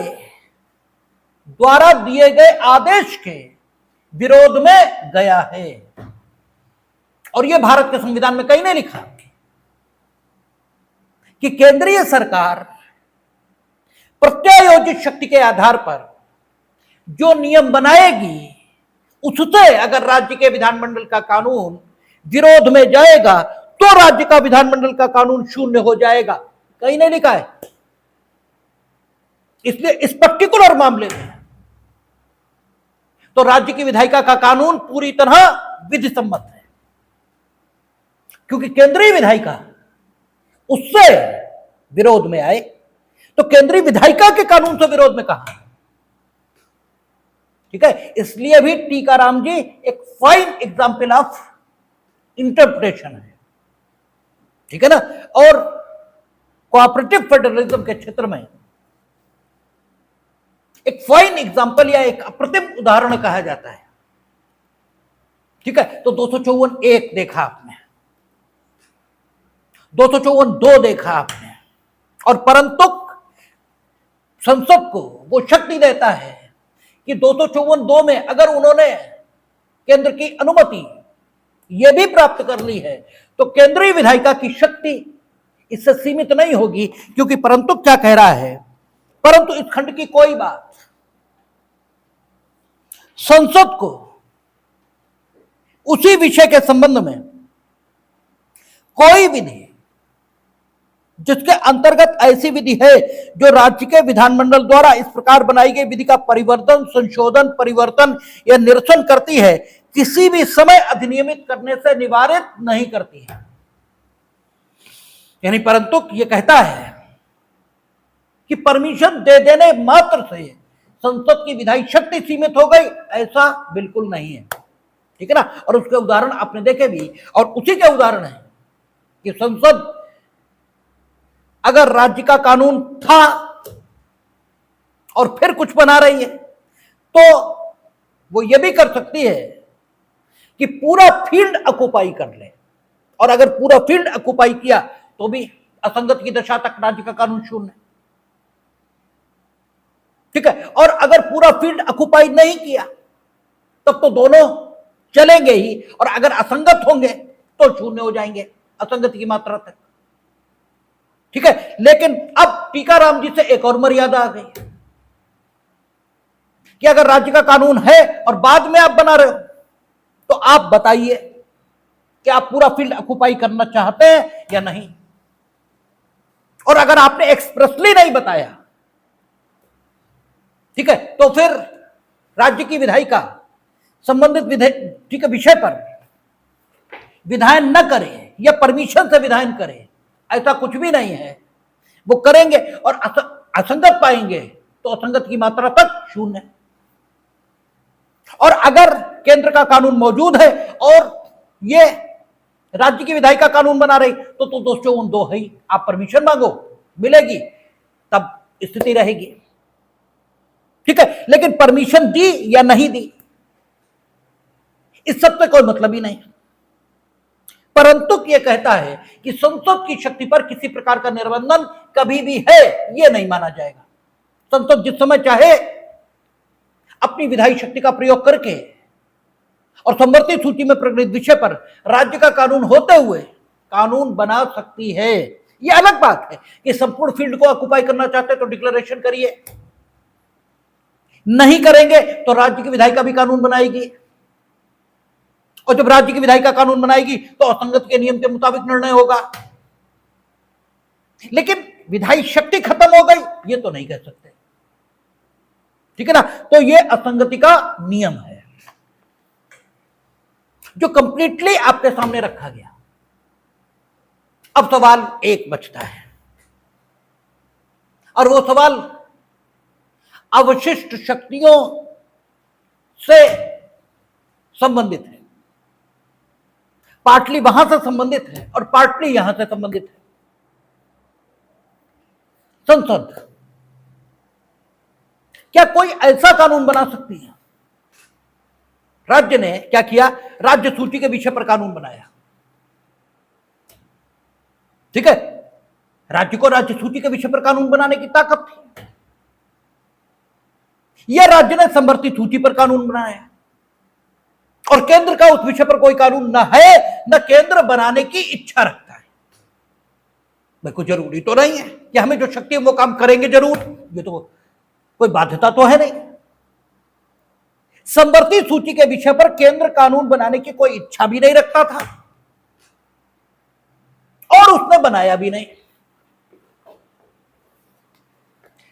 द्वारा दिए गए आदेश के विरोध में गया है। और यह भारत के संविधान में कहीं नहीं लिखा कि केंद्रीय सरकार प्रत्यायोजित शक्ति के आधार पर जो नियम बनाएगी उससे अगर राज्य के विधानमंडल का कानून विरोध में जाएगा तो राज्य का विधानमंडल का कानून शून्य हो जाएगा। कहीं नहीं लिखा है। इसलिए इस पर्टिकुलर मामले में तो राज्य की विधायिका का कानून पूरी तरह विधि सम्मत है, क्योंकि केंद्रीय विधायिका उससे विरोध में आए तो केंद्रीय विधायिका के कानून से विरोध में कहा। ठीक है, इसलिए भी टीकाराम जी एक फाइन एग्जाम्पल ऑफ इंटरप्रिटेशन है। ठीक है ना, और कोऑपरेटिव फेडरलिज्म के क्षेत्र में एक फाइन एग्जाम्पल या एक अप्रतिम उदाहरण कहा जाता है। ठीक है, तो 254(1) देखा आपने, 254(2) देखा आपने, और परंतु संसद को वो शक्ति देता है कि 254(2) में अगर उन्होंने केंद्र की अनुमति यह भी प्राप्त कर ली है तो केंद्रीय विधायिका की शक्ति इससे सीमित नहीं होगी, क्योंकि परंतु क्या कह रहा है? परंतु इस खंड की कोई बात संसद को उसी विषय के संबंध में कोई विधि जिसके अंतर्गत ऐसी विधि है जो राज्य के विधानमंडल द्वारा इस प्रकार बनाई गई विधि का परिवर्तन, संशोधन, परिवर्तन या निरसन करती है, किसी भी समय अधिनियमित करने से निवारित नहीं करती है। यानी परंतु ये कहता है कि परमिशन दे देने मात्र से संसद की विधायी शक्ति सीमित हो गई, ऐसा बिल्कुल नहीं है। ठीक है ना। और उसके उदाहरण आपने देखे भी, और उसी के उदाहरण है कि संसद अगर राज्य का कानून था और फिर कुछ बना रही है तो वो ये भी कर सकती है कि पूरा फील्ड ऑक्युपाई कर ले, और अगर पूरा फील्ड ऑक्युपाई किया तो भी असंगत की दशा तक राज्य का कानून शून्य। ठीक है। और अगर पूरा फील्ड ऑक्युपाई नहीं किया तब तो दोनों चलेंगे ही, और अगर असंगत होंगे तो शून्य हो जाएंगे असंगत की मात्रा तक। ठीक है। लेकिन अब टीकाराम जी से एक और मर्यादा आ गई कि अगर राज्य का कानून है और बाद में आप बना रहे हो तो आप बताइए कि आप पूरा फील्ड ऑक्युपाई करना चाहते हैं या नहीं। और अगर आपने एक्सप्रेसली नहीं बताया, ठीक है, तो फिर राज्य की विधायिका संबंधित ठीक है विषय पर विधायन न करे या परमिशन से विधायन करे, ऐसा कुछ भी नहीं है। वो करेंगे और असंगत पाएंगे तो असंगत की मात्रा तक शून्य। और अगर केंद्र का कानून मौजूद है और ये राज्य की विधायिका कानून बना रही तो दोस्तों उन दो है ही, आप परमिशन मांगो मिलेगी तब स्थिति रहेगी। ठीक है। लेकिन परमिशन दी या नहीं दी इस सब से कोई मतलब ही नहीं। परंतु यह कहता है कि संसद की शक्ति पर किसी प्रकार का निर्बंधन कभी भी है यह नहीं माना जाएगा। संसद जिस समय चाहे अपनी विधायी शक्ति का प्रयोग करके और संवर्ती सूची में प्रकटित विषय पर राज्य का कानून होते हुए कानून बना सकती है। यह अलग बात है कि संपूर्ण फील्ड को ऑक्युपाई करना चाहते तो डिक्लेरेशन करिए, नहीं करेंगे तो राज्य की विधायिका भी कानून बनाएगी, और जब राज्य की विधायिका कानून बनाएगी तो असंगत के नियम के मुताबिक निर्णय होगा। लेकिन विधायी शक्ति खत्म हो गई ये तो नहीं कह सकते। ठीक है ना। तो ये असंगति का नियम है जो कंप्लीटली आपके सामने रखा गया। अब सवाल एक बचता है, और वो सवाल अवशिष्ट शक्तियों से संबंधित है। पार्टली वहां से संबंधित है और पार्टली यहां से संबंधित है। संसद क्या कोई ऐसा कानून बना सकती है? राज्य ने क्या किया, राज्य सूची के विषय पर कानून बनाया। ठीक है। राज्य को राज्य सूची के विषय पर कानून बनाने की ताकत थी। यह राज्य ने संवर्ती सूची पर कानून बनाया, और केंद्र का उस विषय पर कोई कानून न है न केंद्र बनाने की इच्छा रखता है। बिल्कुल जरूरी तो नहीं है कि हमें जो शक्ति है वो काम करेंगे जरूर, ये तो कोई बाध्यता तो है नहीं। संवर्ती सूची के विषय पर केंद्र कानून बनाने की कोई इच्छा भी नहीं रखता था और उसने बनाया भी नहीं।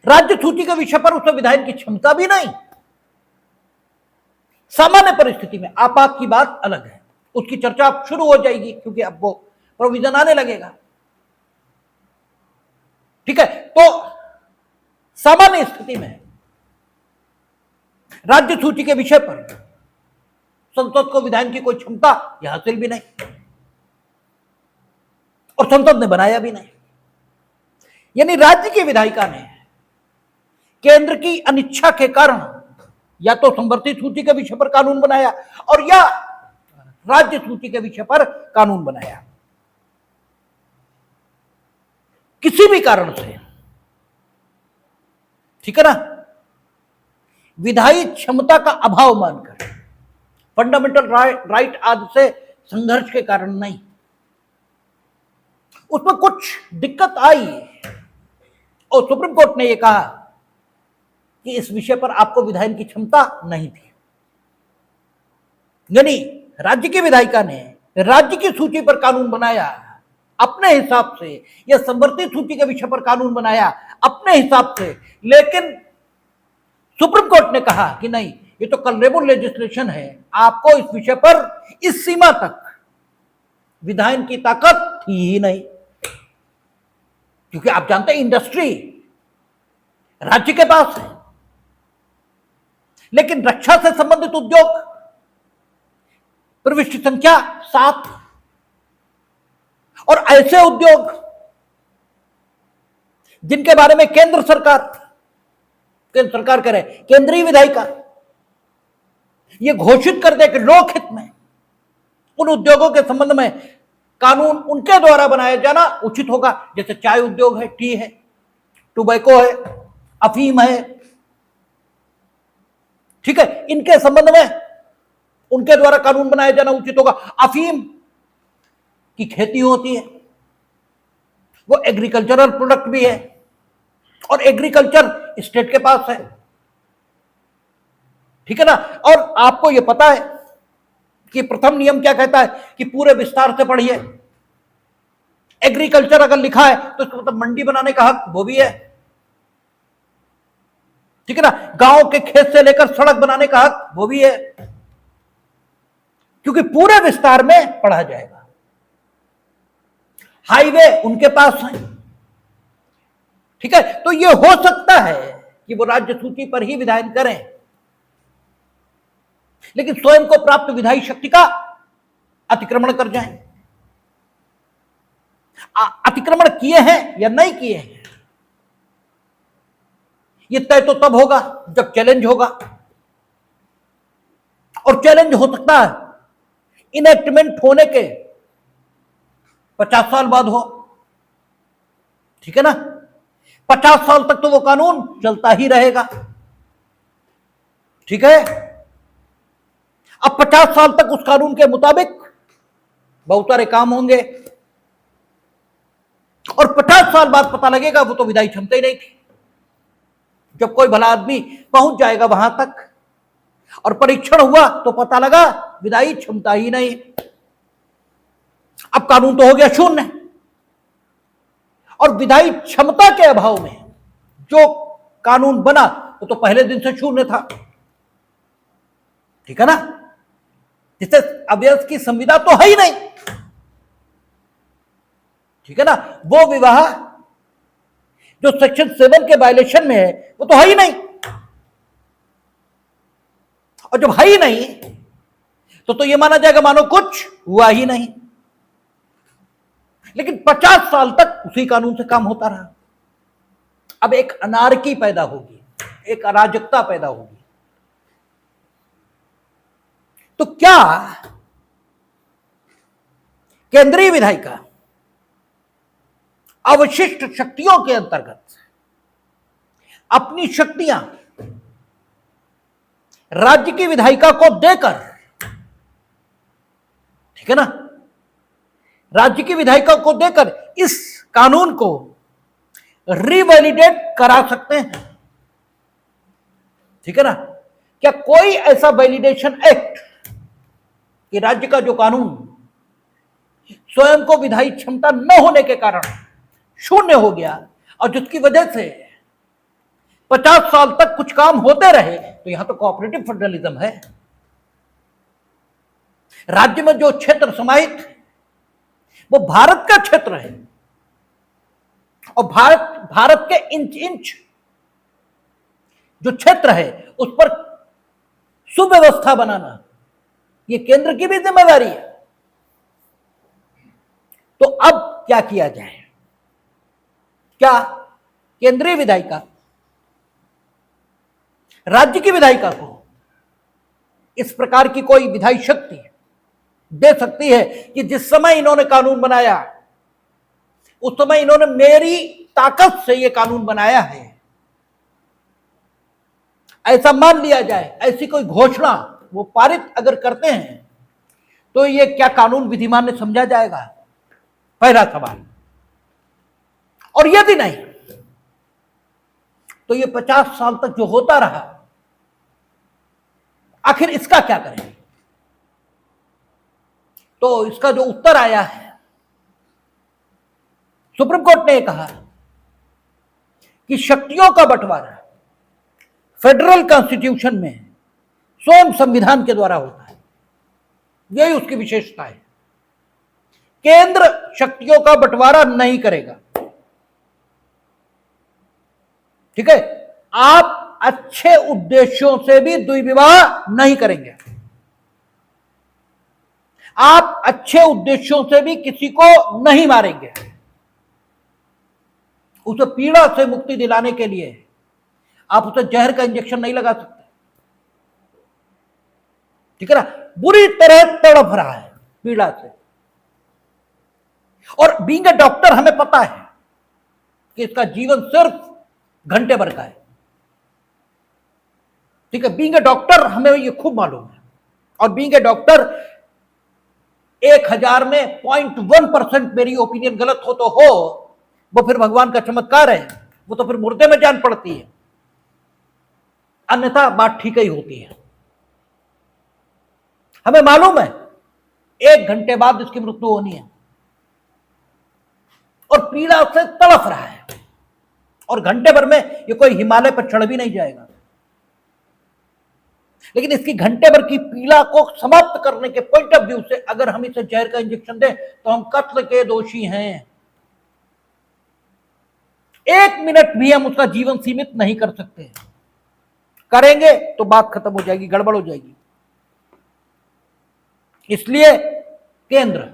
राज्य सूची के विषय पर उसमें विधायन की क्षमता भी नहीं। सामान्य परिस्थिति में आपात की बात अलग है, उसकी चर्चा अब शुरू हो जाएगी क्योंकि अब वो प्रोविजन आने लगेगा। ठीक है। तो सामान्य स्थिति में राज्य सूची के विषय पर संसद को विधायन की कोई क्षमता यह हासिल भी नहीं, और संसद ने बनाया भी नहीं। यानी राज्य की विधायिका ने केंद्र की अनिच्छा के कारण या तो संवर्ती सूची के विषय पर कानून बनाया और या राज्य सूची के विषय पर कानून बनाया। किसी भी कारण से, ठीक है ना, विधायी क्षमता का अभाव मानकर, फंडामेंटल राइट आदि से संघर्ष के कारण नहीं, उसमें कुछ दिक्कत आई और सुप्रीम कोर्ट ने यह कहा कि इस विषय पर आपको विधायन की क्षमता नहीं थी। यानी राज्य की विधायिका ने राज्य की सूची पर कानून बनाया अपने हिसाब से, या संवर्ती सूची के विषय पर कानून बनाया अपने हिसाब से, लेकिन सुप्रीम कोर्ट ने कहा कि नहीं, ये तो कलरेबल लेजिस्लेशन है, आपको इस विषय पर इस सीमा तक विधायन की ताकत थी ही नहीं। क्योंकि आप जानते हैं इंडस्ट्री राज्य के पास है, लेकिन रक्षा से संबंधित उद्योग प्रविष्टि संख्या 7, और ऐसे उद्योग जिनके बारे में केंद्र सरकार करे, केंद्रीय विधायिका ये घोषित कर दे कि लोकहित में उन उद्योगों के संबंध में कानून उनके द्वारा बनाया जाना उचित होगा, जैसे चाय उद्योग है, टी है, टोबैको है, अफीम है, ठीक है, इनके संबंध में उनके द्वारा कानून बनाया जाना उचित होगा। अफीम की खेती होती है, वो एग्रीकल्चरल प्रोडक्ट भी है, और एग्रीकल्चर स्टेट के पास है, ठीक है ना। और आपको यह पता है कि प्रथम नियम क्या कहता है कि पूरे विस्तार से पढ़िए। एग्रीकल्चर अगर लिखा है तो इसका मतलब मंडी बनाने का हक वो भी है, ठीक है ना। गांव के खेत से लेकर सड़क बनाने का हक वो भी है, क्योंकि पूरे विस्तार में पढ़ा जाएगा। हाईवे उनके पास है, ठीक है। तो यह हो सकता है कि वो राज्य सूची पर ही विधायन करें, लेकिन स्वयं को प्राप्त विधायी शक्ति का अतिक्रमण कर जाएं। अतिक्रमण किए हैं या नहीं किए हैं, यह तय तो तब होगा जब चैलेंज होगा, और चैलेंज हो सकता है इनेक्टमेंट होने के 50 साल बाद हो, ठीक है ना। 50 साल तक तो वो कानून चलता ही रहेगा, ठीक है। अब 50 साल तक उस कानून के मुताबिक बहुत सारे काम होंगे, और 50 साल बाद पता लगेगा वो तो विधायी क्षमता ही नहीं थी। जब कोई भला आदमी पहुंच जाएगा वहां तक और परीक्षण हुआ तो पता लगा विधायी क्षमता ही नहीं, अब कानून तो हो गया शून्य। और विधायी क्षमता के अभाव में जो कानून बना वो तो पहले दिन से शून्य था, ठीक है ना। जिससे अभ्यर्थ की संविदा तो है ही नहीं, ठीक है ना। वो विवाह जो सेक्शन 7 के वायलेशन में है वो तो है ही नहीं, और जब है ही नहीं तो ये माना जाएगा मानो कुछ हुआ ही नहीं। लेकिन 50 साल तक उसी कानून से काम होता रहा। अब एक अनार्की पैदा होगी, एक अराजकता पैदा होगी। तो क्या केंद्रीय विधायिका अवशिष्ट शक्तियों के अंतर्गत अपनी शक्तियां राज्य की विधायिका को देकर, ठीक है ना, राज्य की विधायिका को देकर इस कानून को रिवैलिडेट करा सकते हैं, ठीक है ना। क्या कोई ऐसा वैलिडेशन एक्ट कि राज्य का जो कानून स्वयं को विधायी क्षमता न होने के कारण शून्य हो गया और जिसकी वजह से 50 साल तक कुछ काम होते रहे, तो यहां तो कोऑपरेटिव फेडरलिज्म है। राज्य में जो क्षेत्र समाहित है वो भारत का क्षेत्र है, और भारत के इंच इंच जो क्षेत्र है उस पर सुव्यवस्था बनाना ये केंद्र की भी जिम्मेदारी है। तो अब क्या किया जाए? क्या केंद्रीय विधायिका राज्य की विधायिका को इस प्रकार की कोई विधायी शक्ति दे सकती है कि जिस समय इन्होंने कानून बनाया उस समय इन्होंने मेरी ताकत से यह कानून बनाया है, ऐसा मान लिया जाए, ऐसी कोई घोषणा वो पारित अगर करते हैं तो ये क्या कानून विधिमान्य समझा जाएगा? पहला सवाल। और यदि नहीं तो ये 50 साल तक जो होता रहा आखिर इसका क्या करें? तो इसका जो उत्तर आया है, सुप्रीम कोर्ट ने कहा कि शक्तियों का बंटवारा फेडरल कॉन्स्टिट्यूशन में स्वयं संविधान के द्वारा होता है, यही उसकी विशेषता है। केंद्र शक्तियों का बंटवारा नहीं करेगा। ठीक है, आप अच्छे उद्देश्यों से भी द्विविवाह नहीं करेंगे। आप अच्छे उद्देश्यों से भी किसी को नहीं मारेंगे। उसे पीड़ा से मुक्ति दिलाने के लिए आप उसे जहर का इंजेक्शन नहीं लगा सकते, ठीक है ना। बुरी तरह तड़प रहा है पीड़ा से, और बीइंग ए डॉक्टर हमें पता है कि इसका जीवन सिर्फ घंटे भर का है, ठीक है। बीइंग ए डॉक्टर हमें ये खूब मालूम है, और बीइंग ए डॉक्टर 1000 में 0.1% मेरी ओपिनियन गलत हो तो हो, वो फिर भगवान का चमत्कार है, वो तो फिर मुर्दे में जान पड़ती है, अन्यथा बात ठीक ही होती है। हमें मालूम है 1 घंटे बाद इसकी मृत्यु होनी है, और पीड़ा से तड़फ रहा है, और घंटे भर में ये कोई हिमालय पर चढ़ भी नहीं जाएगा। लेकिन इसकी घंटे भर की पीड़ा को समाप्त करने के पॉइंट ऑफ व्यू से अगर हम इसे जहर का इंजेक्शन दें तो हम कत्ल के दोषी हैं। 1 मिनट भी हम उसका जीवन सीमित नहीं कर सकते, करेंगे तो बात खत्म हो जाएगी, गड़बड़ हो जाएगी। इसलिए केंद्र,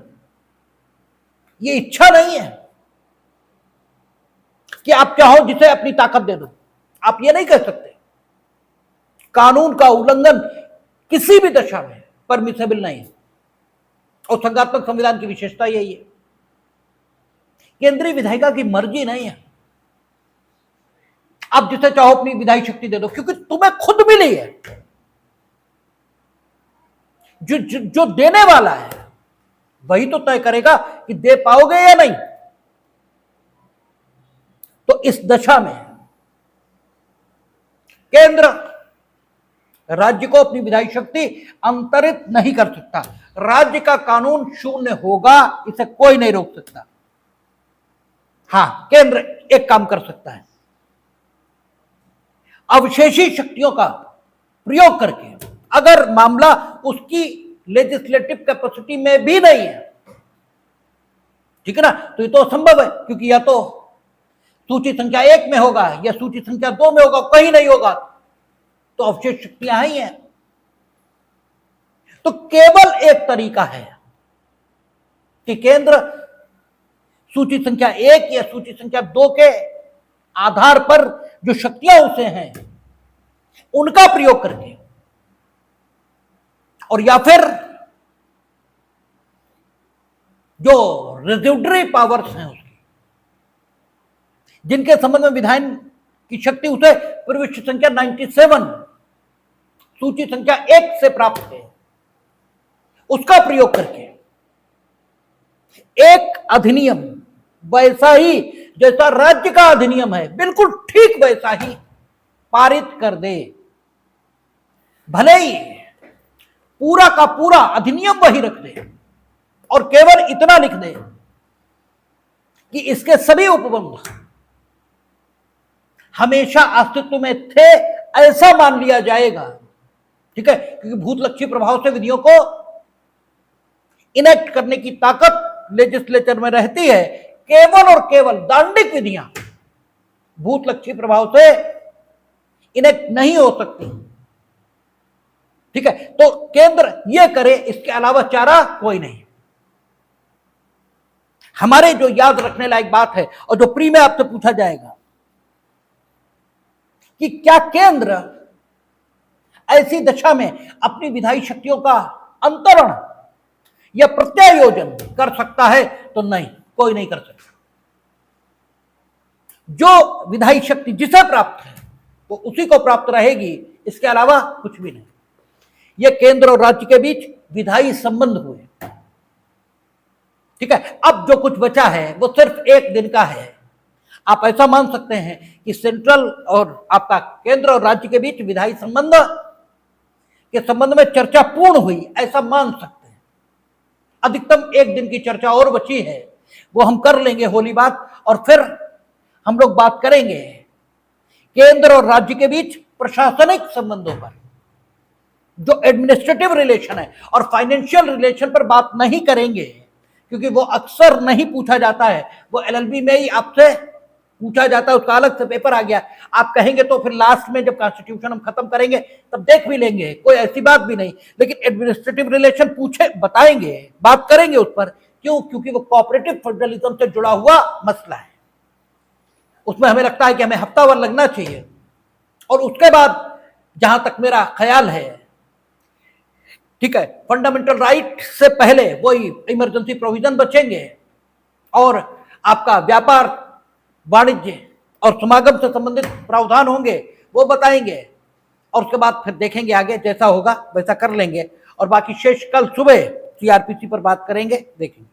ये इच्छा नहीं है कि आप चाहो जिसे अपनी ताकत दे दो, आप ये नहीं कह सकते। कानून का उल्लंघन किसी भी दशा में परमिसेबल नहीं है, और संघात्मक संविधान की विशेषता यही है। केंद्रीय विधायिका की मर्जी नहीं है, आप जिसे चाहो अपनी विधायी शक्ति दे दो, क्योंकि तुम्हें खुद मिली है। जो देने वाला है वही तो तय करेगा कि दे पाओगे या नहीं। तो इस दशा में केंद्र राज्य को अपनी विधायी शक्ति अंतरित नहीं कर सकता। राज्य का कानून शून्य होगा, इसे कोई नहीं रोक सकता। हां, केंद्र एक काम कर सकता है, अवशेषी शक्तियों का प्रयोग करके, अगर मामला उसकी लेजिस्लेटिव कैपेसिटी में भी नहीं है, ठीक है ना, तो ये तो असंभव है, क्योंकि या तो सूची संख्या 1 में होगा या सूची संख्या 2 में होगा, कहीं नहीं होगा, तो अवशेष शक्तियां ही हैं। तो केवल एक तरीका है कि केंद्र सूची संख्या 1 या सूची संख्या 2 के आधार पर जो शक्तियां उसे हैं उनका प्रयोग करके, और या फिर जो रेजिडुअरी पावर्स हैं उसकी, जिनके संबंध में विधान की शक्ति उसे प्रविष्टि संख्या 97 सूची संख्या 1 से प्राप्त है, उसका प्रयोग करके एक अधिनियम वैसा ही जैसा राज्य का अधिनियम है, बिल्कुल ठीक वैसा ही पारित कर दे। भले ही पूरा का पूरा अधिनियम वही रख दे और केवल इतना लिख दे कि इसके सभी उपबंध हमेशा अस्तित्व में थे, ऐसा मान लिया जाएगा, ठीक है। क्योंकि भूतलक्षी प्रभाव से विधियों को इनेक्ट करने की ताकत लेजिस्लेचर में रहती है। केवल और केवल दांडिक विधियां भूतलक्षी प्रभाव से इनेक्ट नहीं हो सकती, ठीक है। तो केंद्र यह करे, इसके अलावा चारा कोई नहीं। हमारे जो याद रखने लायक बात है और जो प्री में आपसे पूछा जाएगा कि क्या केंद्र ऐसी दशा में अपनी विधायी शक्तियों का अंतरण या प्रत्यायोजन कर सकता है, तो नहीं, कोई नहीं कर सकता। जो विधायी शक्ति जिसे प्राप्त है वो उसी को प्राप्त रहेगी, इसके अलावा कुछ भी नहीं। ये केंद्र और राज्य के बीच विधायी संबंध हुए, ठीक है। अब जो कुछ बचा है वो सिर्फ 1 दिन का है। आप ऐसा मान सकते हैं कि सेंट्रल और आपका केंद्र और राज्य के बीच विधायी संबंध के संबंध में चर्चा पूर्ण हुई, ऐसा मान सकते हैं। अधिकतम 1 दिन की चर्चा और बची है, वो हम कर लेंगे होली बात, और फिर हम लोग बात करेंगे केंद्र और राज्य के बीच प्रशासनिक संबंधों पर, जो एडमिनिस्ट्रेटिव रिलेशन है, और फाइनेंशियल रिलेशन पर बात नहीं करेंगे क्योंकि वो अक्सर नहीं पूछा जाता है। वो एलएलबी में ही आपसे पूछा जाता है, उसका अलग से पेपर आ गया। आप कहेंगे तो फिर लास्ट में जब कॉन्स्टिट्यूशन हम खत्म करेंगे तब देख भी लेंगे, कोई ऐसी बात भी नहीं। लेकिन एडमिनिस्ट्रेटिव रिलेशन पूछे बताएंगे, बात करेंगे उस पर। क्यों? क्योंकि वो कोऑपरेटिव फेडरलिज्म से जुड़ा हुआ मसला है, उसमें हमें लगता है कि हमें हफ्ताभर लगना चाहिए। और उसके बाद जहां तक मेरा ख्याल है, ठीक है, फंडामेंटल राइट से पहले वही इमरजेंसी प्रोविजन बचेंगे और आपका व्यापार, वाणिज्य और समागम से संबंधित प्रावधान होंगे, वो बताएंगे। और उसके बाद फिर देखेंगे आगे, जैसा होगा वैसा कर लेंगे। और बाकी शेष कल सुबह सीआरपीसी पर बात करेंगे, देखेंगे।